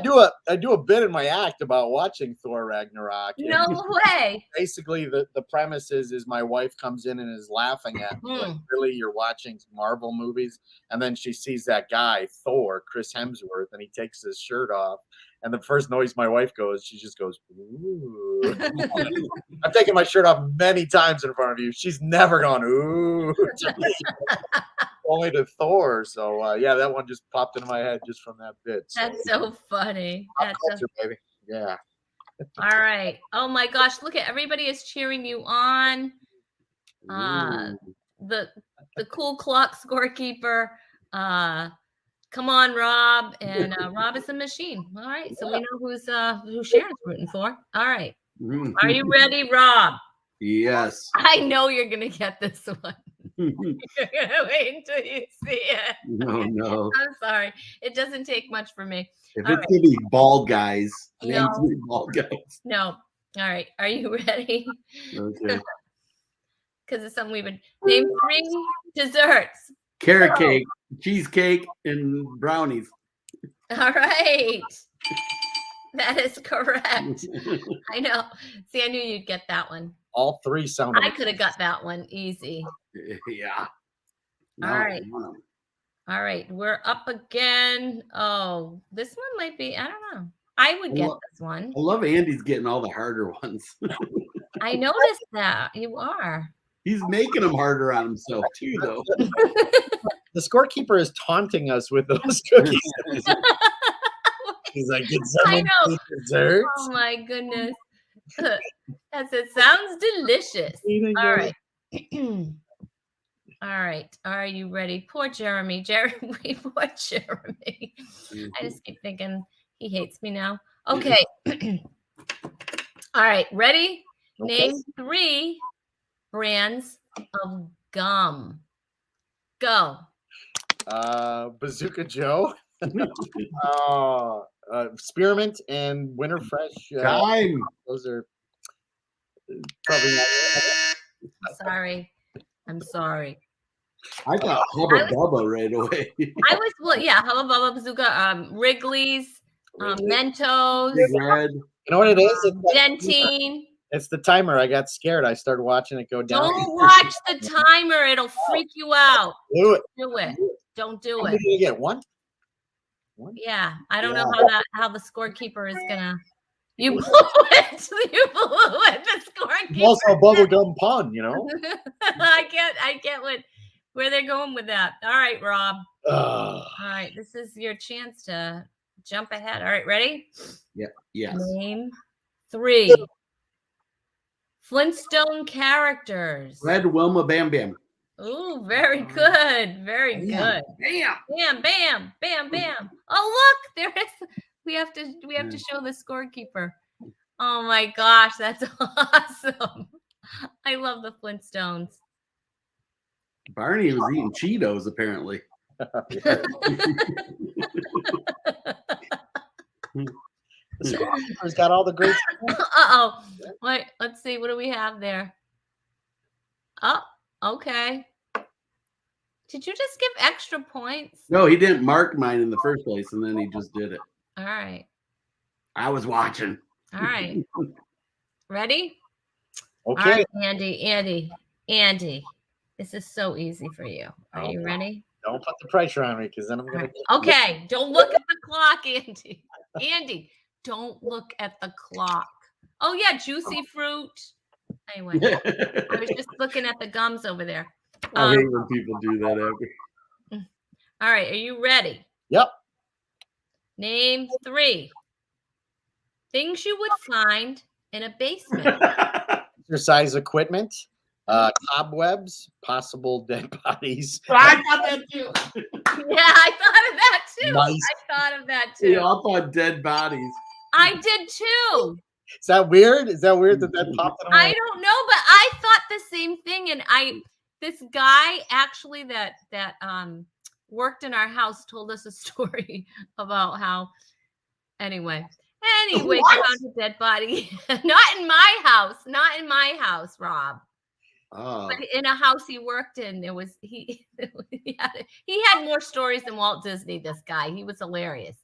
do a bit in my act about watching Thor Ragnarok. No way. Basically, the premise is my wife comes in and is laughing at me, like, really, you're watching Marvel movies? And then she sees that guy, Thor, Chris Hemsworth, and he takes his shirt off. And the first noise my wife goes, she just goes, ooh. I've taken my shirt off many times in front of you. She's never gone, ooh. Only to Thor. So, yeah, that one just popped into my head just from that bit. So. That's so funny. That's culture, baby. Yeah. All right. Oh, my gosh. Look at everybody is cheering you on. The cool clock scorekeeper. Come on, Rob. And Rob is a machine. All right. So we know who Sharon's rooting for. All right. Are you ready, Rob? Yes. I know you're going to get this one. You're going to wait until you see it. No. I'm sorry. It doesn't take much for me. If it's going to be bald guys, No. Bald guys. No. All right. Are you ready? Okay. Because it's something we've been name 3 desserts. Carrot cake, cheesecake, and brownies. All right. That is correct. I know. See, I knew you'd get that one. All 3 sound. I could have got that one easy. Yeah. All right. All right. We're up again. Oh, this one might be, I don't know. I would get this one. I love Andy's getting all the harder ones. I noticed that. You are. He's making them harder on himself too, though. The scorekeeper is taunting us with those cookies. He's like, "Get some desserts." Oh my goodness. Yes, it sounds delicious. All right. All right. Are you ready? Poor Jeremy. Poor Jeremy. I just keep thinking he hates me now. Okay. All right. Ready? Okay. Name 3 brands of gum. Go. Bazooka Joe. Spearmint and Winter Fresh. Time. Those are probably not. I'm sorry. I thought Hubba Bubba right away. I was Hubba Bubba, Bazooka, Wrigley's, Mentos, Red. You know what it is? Dentine. It's the timer. I got scared. I started watching it go down. Don't watch the timer. It'll freak you out. Do it. Do it. Don't do How it. many did you get? One? Yeah. I don't know how the scorekeeper is gonna. You blew it. You blew it. The scorekeeper. Also a bubblegum pun, you know? I get where they're going with that. All right, Rob. All right. This is your chance to jump ahead. All right, ready? Yeah. Yes. Name 3 Flintstone characters. Red, Wilma, Bam Bam. Ooh, very good. Very good. Bam. Bam, bam, bam, bam. Oh, look, there is. We have to show the scorekeeper. Oh my gosh, that's awesome. I love the Flintstones. Barney was eating Cheetos apparently. It's got all the great. Uh-oh. Wait, let's see. What do we have there? Oh, okay. Did you just give extra points? No, he didn't mark mine in the first place, and then he just did it. All right. I was watching. All right. Ready? Okay. All right, Andy. This is so easy for you. Are you ready? Don't put the pressure on me because then I'm going to. Okay. Don't look at the clock, Andy. Andy, don't look at the clock. Oh, yeah. Juicy fruit. Anyway, I was just looking at the gums over there. I hate when people do that ever. All right. Are you ready? Yep. Name 3 things you would find in a basement. Exercise equipment, cobwebs, possible dead bodies. I thought that too. Yeah, I thought of that too. Nice. I thought of that too. We all thought dead bodies. I did too. Is that weird? Is that weird that popped in my I head? don't know, but I thought the same thing. And this guy actually that worked in our house told us a story about how. Anyway, found a dead body. Not in my house, Rob. Oh. But in a house he worked in, there was he had more stories than Walt Disney. This guy, he was hilarious.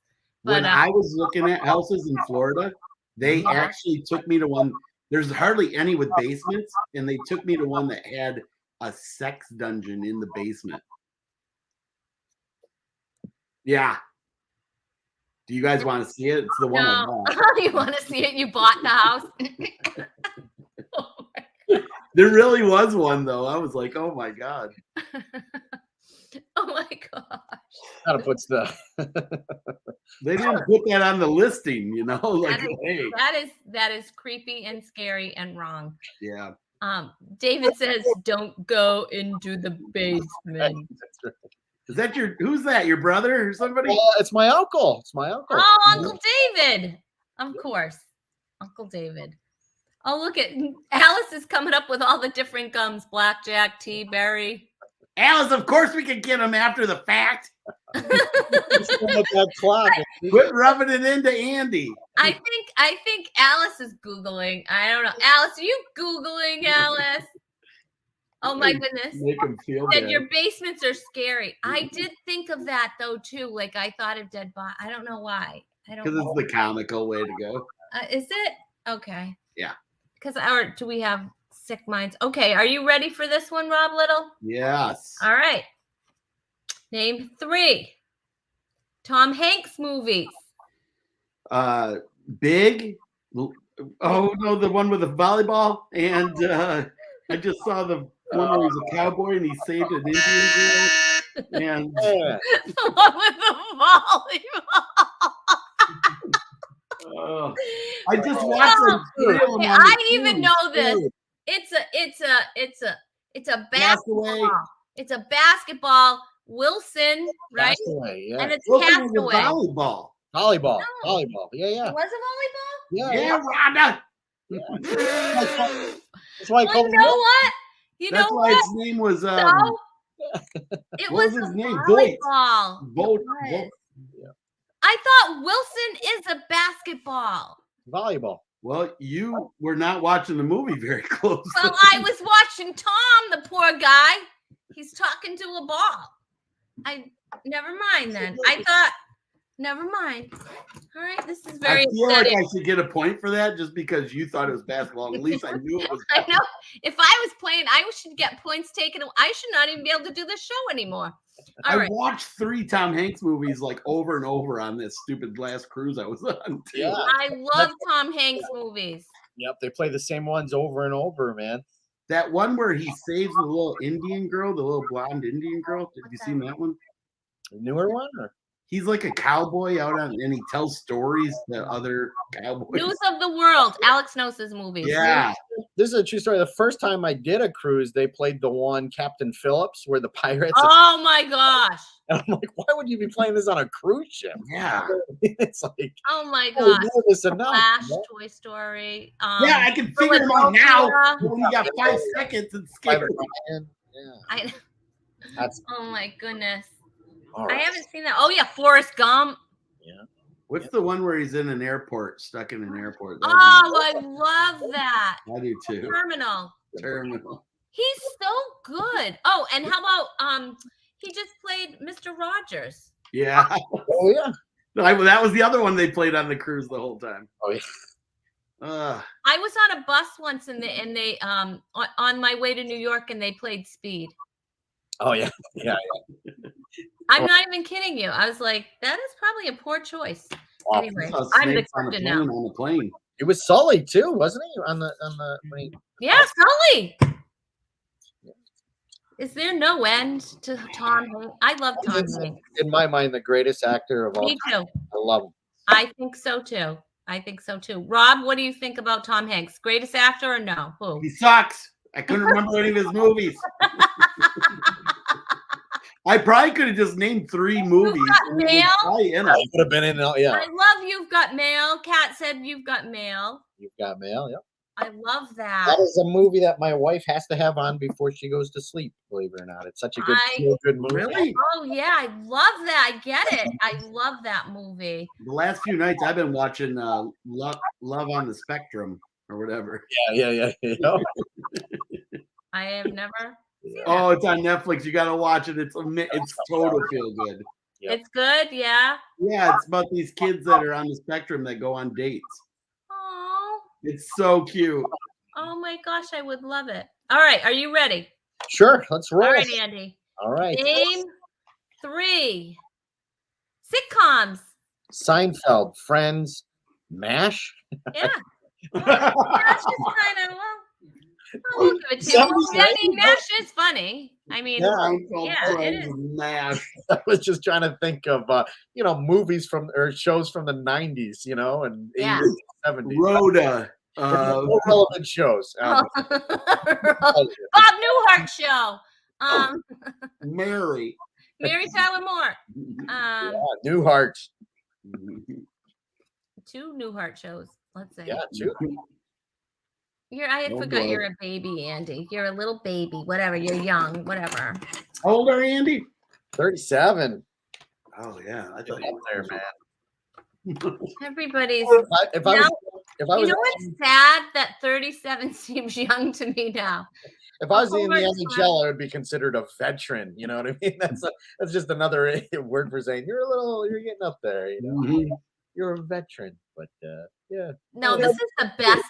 But When I was looking at houses in Florida, they actually took me to one. There's hardly any with basements, and they took me to one that had a sex dungeon in the basement. Yeah. Do you guys want to see it? It's the one I No. bought. You want to see it? You bought the house? There really was one though. I was like, oh my God. Oh my gosh. Gotta put stuff. They didn't put that on the listing, you know. Like, hey. That is creepy and scary and wrong. Yeah. David says, "Don't go into the basement." Is that who's that? Your brother or somebody? Well, it's my uncle. It's my uncle. Oh, Uncle David. Of course. Uncle David. Oh, look at Alice is coming up with all the different gums. Blackjack, tea, berry. Alice, of course we can get them after the fact. That clock. Quit rubbing it into Andy. I think Alice is Googling. I don't know. Alice, are you Googling, Alice? Oh my goodness. Make him feel And bad. your basements are scary. I did think of that though too. Like I thought of dead body. I don't know why. I don't Because know. it's the comical way to go. Is it? Okay. Yeah. Because do we have sick minds? Okay. Are you ready for this one, Rob Little? Yes. All right. Name 3 Tom Hanks movies. Big. Oh no, the one with the volleyball. And I just saw the one where he's a cowboy and he saved an Indian girl. And The one with the volleyball. I just watched like 3 of them on the I even TV. know this. It's a basketball. It's a basketball. Wilson, right? Castaway, yeah. And it's Wilson was a Castaway. volleyball. Volleyball. No. Volleyball. Yeah, yeah. It was a volleyball? Yeah. Yeah, Rhonda. That's why I Well, called you know what? You That's know why what? his name was. So, it what was was his a name? Voight. volleyball. Voight. It was. I thought Wilson is a basketball. volleyball. Well, you were not watching the movie very close. Well, I was watching Tom, the poor guy. He's talking to a ball. Never mind then. I thought, never mind. All right, this is very I feel like upsetting. I should get a point for that just because you thought it was basketball. At least I knew it was. I know. If I was playing, I should get points taken. I should not even be able to do the show anymore. All I right. watched 3 Tom Hanks movies like over and over on this stupid last cruise I was on. Too. Yeah. I love Tom Hanks movies. Yep, they play the same ones over and over, man. That one where he saves the little Indian girl, the little blonde Indian girl. Have you seen that one? The newer one? Or? He's like a cowboy out on, and he tells stories to other cowboys. News of the World. Alex knows his movies. Yeah. This is a true story. The first time I did a cruise, they played the one Captain Phillips where the pirates. Oh my gosh. And I'm like, why would you be playing this on a cruise ship? Yeah. It's like, Oh my oh, gosh. no, this enough. Flash, No. Toy Story. Yeah, I can figure him out now. Philadelphia. When you got 5 seconds, it's scary. Spider-Man. Yeah. That's Oh my goodness. all I right. haven't seen that. Oh yeah, Forrest Gump. What's the one where he's in an airport, stuck in an airport? Oh, I love that. I do too. Terminal. Terminal. He's so good. Oh, and how about he just played Mr. Rogers. Yeah. Oh yeah. That was the other one they played on the cruise the whole time. Oh yeah. I was on a bus once and they on my way to New York and they played Speed. Oh yeah. Yeah. I'm not even kidding you. I was like, that is probably a poor choice. Anyway, Saw I'm the snakes on a captain plane, now. on the plane. It was Sully too, wasn't he? On the when he, Yeah, Sully. Is there no end to Tom Hanks? I love Tom Hanks. in my mind, the greatest actor of all Me time. too. I love him. I think so too. Rob, what do you think about Tom Hanks? Greatest actor or no? Who? He sucks. I couldn't remember any of his movies. I probably could have just named 3 movies. Got and it was Mail? probably in I it. would have been in. Yeah. I love You've Got Mail. Kat said You've Got Mail. You've got mail. Yep. I love that. That is a movie that my wife has to have on before she goes to sleep. Believe it or not, it's such a good, good movie. Really? Oh yeah, I love that. I get it. I love that movie. The last few nights I've been watching Love on the Spectrum or whatever. Yeah. I have never seen that. Oh, it's on Netflix. You got to watch it. It's total feel good. Yep. It's good, yeah. Yeah, it's about these kids that are on the spectrum that go on dates. Oh, It's so cute. oh my gosh, I would love it. All right, are you ready? Sure, let's roll. All right, Andy. All right. Name 3 sitcoms. Seinfeld, Friends, MASH. Yeah. Well, MASH is kind of I'll give it to you. I mean, MASH is funny. I mean, it is. MASH. I was just trying to think of movies from or shows from the 90s, and 80s, 70s. Rhoda. More relevant shows. Bob Newhart show. Mary Tyler Moore. Newhart. 2 Newhart shows. Let's say. Yeah, 2. I forgot you're a baby, Andy. You're a little baby. Whatever. You're young. Whatever. How old are you, Andy? 37. Oh yeah, I thought up there, man. Everybody's. If I was, what's sad that 37 seems young to me now. If I was in the NHL, I would be considered a veteran. You know what I mean? That's just another word for saying you're getting up there. You're a veteran. But yeah. No, this is the best.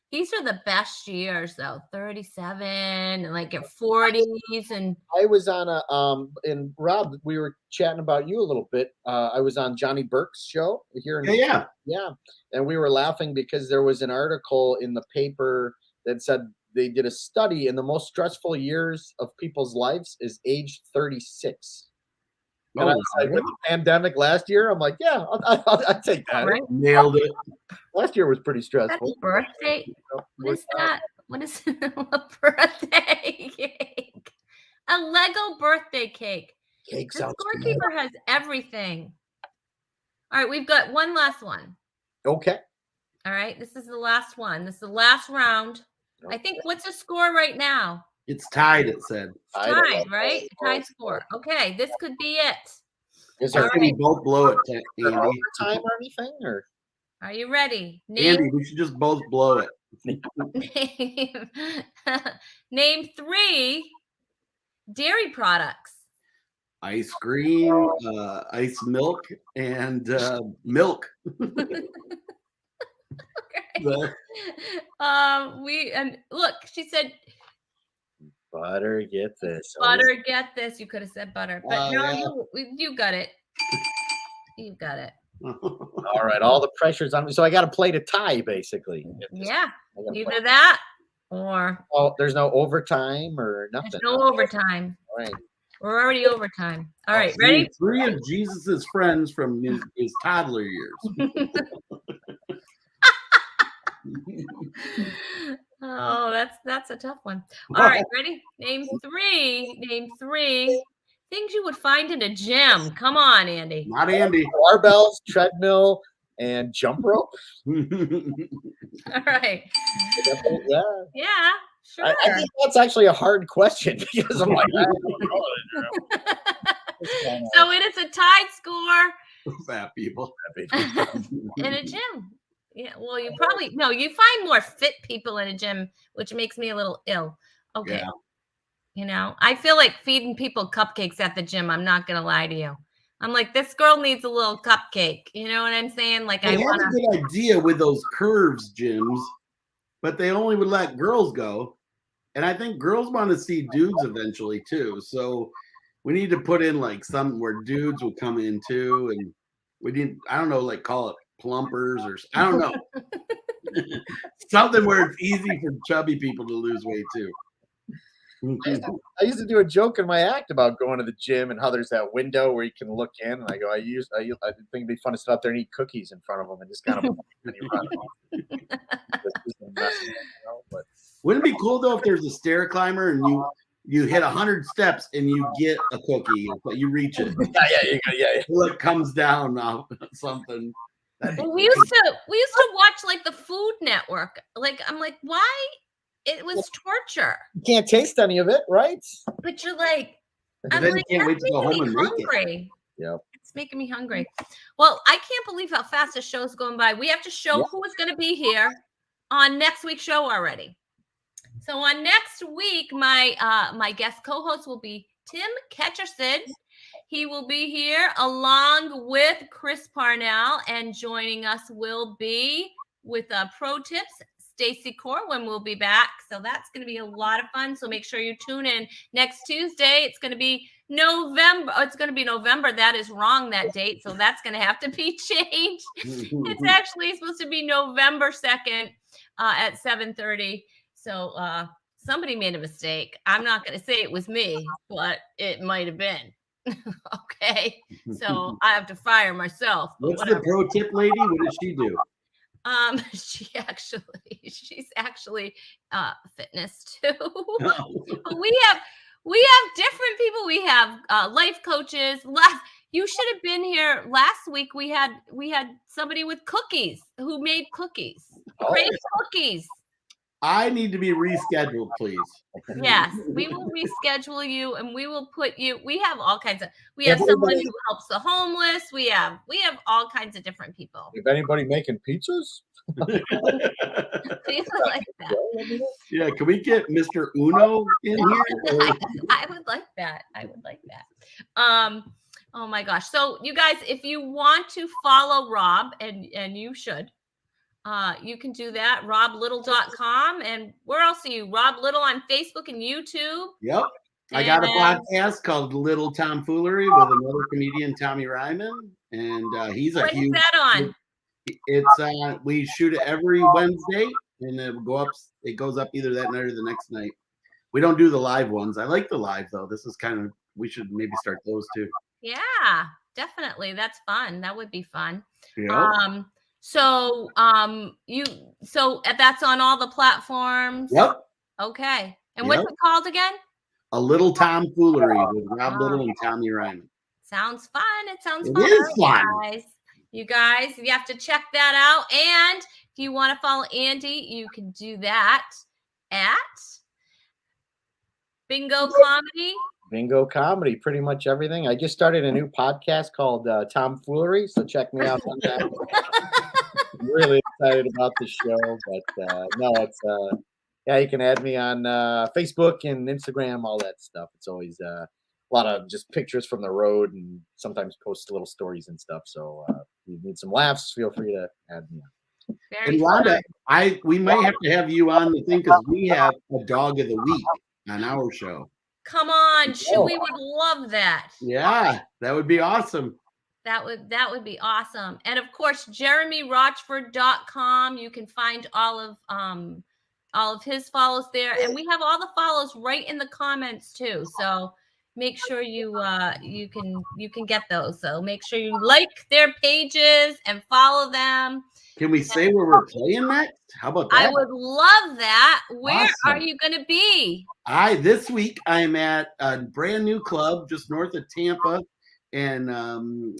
These are the best years, though. 37 and your 40s, and I was on and Rob, we were chatting about you a little bit. I was on Johnny Burke's show here. Yeah, and we were laughing because there was an article in the paper that said they did a study, and the most stressful years of people's lives is age 36. And I was like, with the pandemic last year, I'm like, yeah, I'll take that. Right. Nailed it. Last year was pretty stressful. That's birthday. What is that? What is a birthday cake? A Lego birthday cake. Cake the sounds scorekeeper has everything. All right, we've got one last one. Okay. All right, this is the last one. This is the last round. Okay. I think what's the score right now? It's tied, it said. Tied, right? Tied score. Okay, this could be it. Is there we both blow it, Andy? Overtime or anything? Or are you ready? Andy, we should just both blow it. Name 3 dairy products. Ice cream, ice milk, and milk. Okay. Look, she said butter, get this. Butter, get this. You could have said butter, but no, you got it. You got it. All right, all the pressure's on me. So I got to play to tie, basically. Yeah, either that or. Oh, there's no overtime or nothing. There's no overtime. All right. We're already overtime. All right, ready? 3 of Jesus's friends from his toddler years. Oh, that's a tough one. All right, ready? Name 3 things you would find in a gym. Come on, Andy. Not Andy. Barbells, treadmill, and jump rope. All right. Yeah, sure. I think that's actually a hard question because I'm like, I don't know. So it is a tied score. Fat people. In a gym. Yeah, well, you find more fit people in a gym, which makes me a little ill. Okay. Yeah. I feel like feeding people cupcakes at the gym. I'm not going to lie to you. I'm like, this girl needs a little cupcake. You know what I'm saying? Like, I have a good idea with those curves gyms, but they only would let girls go. And I think girls want to see dudes eventually too. So we need to put in something where dudes will come in too. And we need, I don't know, call it plumpers or I don't know. Something where it's easy for chubby people to lose weight too. I used to do a joke in my act about going to the gym and how there's that window where you can look in, and I go, I think it'd be fun to sit out there and eat cookies in front of them and just kind of but wouldn't it be cool though if there's a stair climber and you hit 100 steps and you get a cookie, but you reach it. Yeah. It comes down now something. We used to watch the Food Network. I'm like, why? It was torture. You can't taste any of it, right? But you're like, I'm like, can't wait to go home and make it. Yep. It's making me hungry. Well, I can't believe how fast the show's going by. We have to show who is going to be here on next week's show already. So on next week, my guest co-host will be Tim Ketcherson. He will be here along with Chris Parnell, and joining us will be with pro tips, Stacy Corwin will be back. So that's going to be a lot of fun. So make sure you tune in next Tuesday. It's going to be November. Oh, it's going to be November. That is wrong, that date. So that's going to have to be changed. It's actually supposed to be November 2nd at 7:30. So somebody made a mistake. I'm not going to say it was me, but it might have been. Okay. So I have to fire myself. What's the pro tip lady? What does she do? She's actually fitness too. But we have different people. We have life coaches. You should have been here last week. We had somebody with cookies who made cookies. Great cookies. I need to be rescheduled, please. Yes, we will reschedule you, and we will put you. We have all kinds of. We have someone who helps the homeless. We have all kinds of different people. If anybody making pizzas, People like that. Yeah, can we get Mr. Uno in here? I would like that. Oh my gosh. So you guys, if you want to follow Rob, and you should. You can do that, roblittle.com. And where else are you? Rob Little on Facebook and YouTube. Yep. I got a podcast called Little Tomfoolery with another comedian, Tommy Ryman. And he's a huge. What's that on? It's we shoot it every Wednesday, and it will go up. It goes up either that night or the next night. We don't do the live ones. I like the live though. This is kind of, we should maybe start those too. Yeah, definitely. That's fun. That would be fun. Yep. So that's on all the platforms. Yep. Okay. And what's it called again? A Little Tomfoolery with Rob Little and Tommy Ryman. Sounds fun. It sounds It fun. is fun. You guys, you have to check that out. And if you want to follow Andy, you can do that at Bingo Comedy. Bingo Comedy, pretty much everything. I just started a new podcast called Tomfoolery, so check me out on that. I'm really excited about the show, but no, it's yeah, you can add me on Facebook and Instagram, all that stuff. It's always a lot of just pictures from the road, and sometimes post little stories and stuff. So if you need some laughs, feel free to add me on. And Rhonda, we might have to have you on the thing because we have a dog of the week on our show. Come on, Chewy would love that. Yeah, that would be awesome. That would be awesome. And of course, JeremyRochford.com. You can find all of his follows there, and we have all the follows right in the comments too. So make sure you can get those. So make sure you like their pages and follow them. Can we say where we're playing next? How about that? I would love that. Where Awesome. are you going to be? This week I'm at a brand new club just north of Tampa, and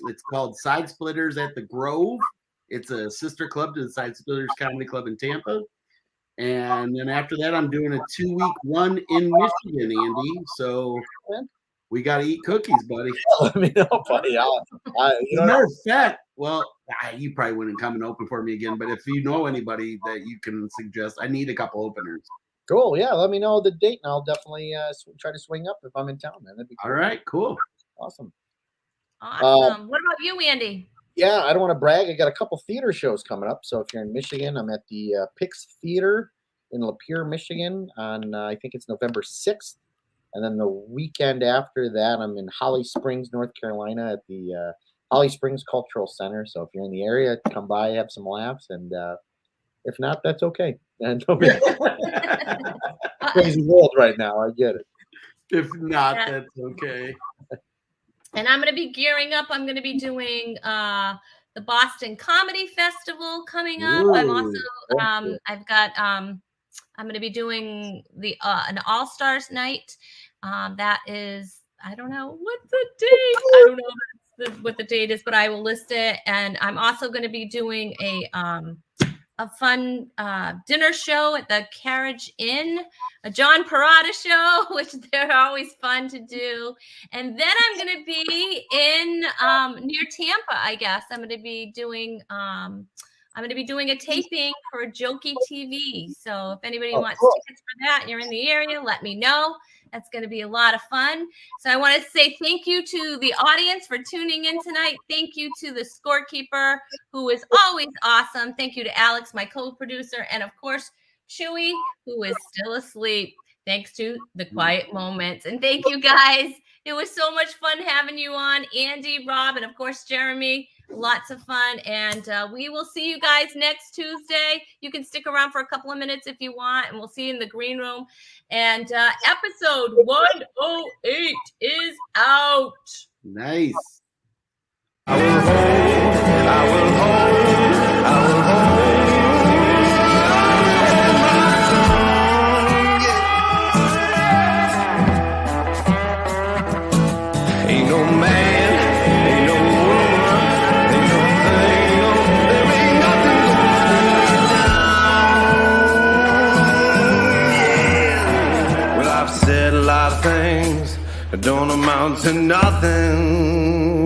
it's called Side Splitters at the Grove. It's a sister club to the Side Splitters Comedy Club in Tampa. And then after that, I'm doing a 2-week one in Michigan, Andy. So we got to eat cookies, buddy. Let me know, buddy. As a matter of fact, well, you probably wouldn't come and open for me again, but if you know anybody that you can suggest, I need a couple openers. Cool. Yeah, let me know the date, and I'll definitely try to swing up if I'm in town, man. That'd be cool. All right, cool. Awesome. Awesome. What about you, Andy? Yeah, I don't want to brag. I got a couple theater shows coming up. So if you're in Michigan, I'm at the Pix Theater in Lapeer, Michigan on, I think it's November 6th. And then the weekend after that, I'm in Holly Springs, North Carolina at the Holly Springs Cultural Center. So if you're in the area, come by, have some laughs. And if not, that's okay. And crazy world right now. I get it. If not, that's okay. And I'm going to be gearing up. I'm going to be doing the Boston Comedy Festival coming up. Ooh, I'm also I'm going to be doing an All-Stars night. That is, I don't know what the date. I don't know what the date is, but I will list it. And I'm also going to be doing a fun dinner show at the Carriage Inn, a John Parada show, which they're always fun to do. And then I'm going to be in near Tampa, I guess. I'm going to be doing a taping for Jokey TV. So if anybody wants tickets for that and you're in the area, let me know. That's going to be a lot of fun. So I want to say thank you to the audience for tuning in tonight. Thank you to the scorekeeper, who is always awesome. Thank you to Alex, my co-producer, and of course Chewy, who is still asleep, thanks to the quiet moments. And thank you guys. It was so much fun having you on, Andy, Rob, and of course, Jeremy. Lots of fun. And we will see you guys next Tuesday. You can stick around for a couple of minutes if you want, and we'll see you in the green room. And episode 108 is out. Nice. I will hold, I will hold, I will hold. Ain't no man, ain't no woman, ain't no thing, no, there ain't nothing going down. Yeah. Well, I've said a lot of things that don't amount to nothing.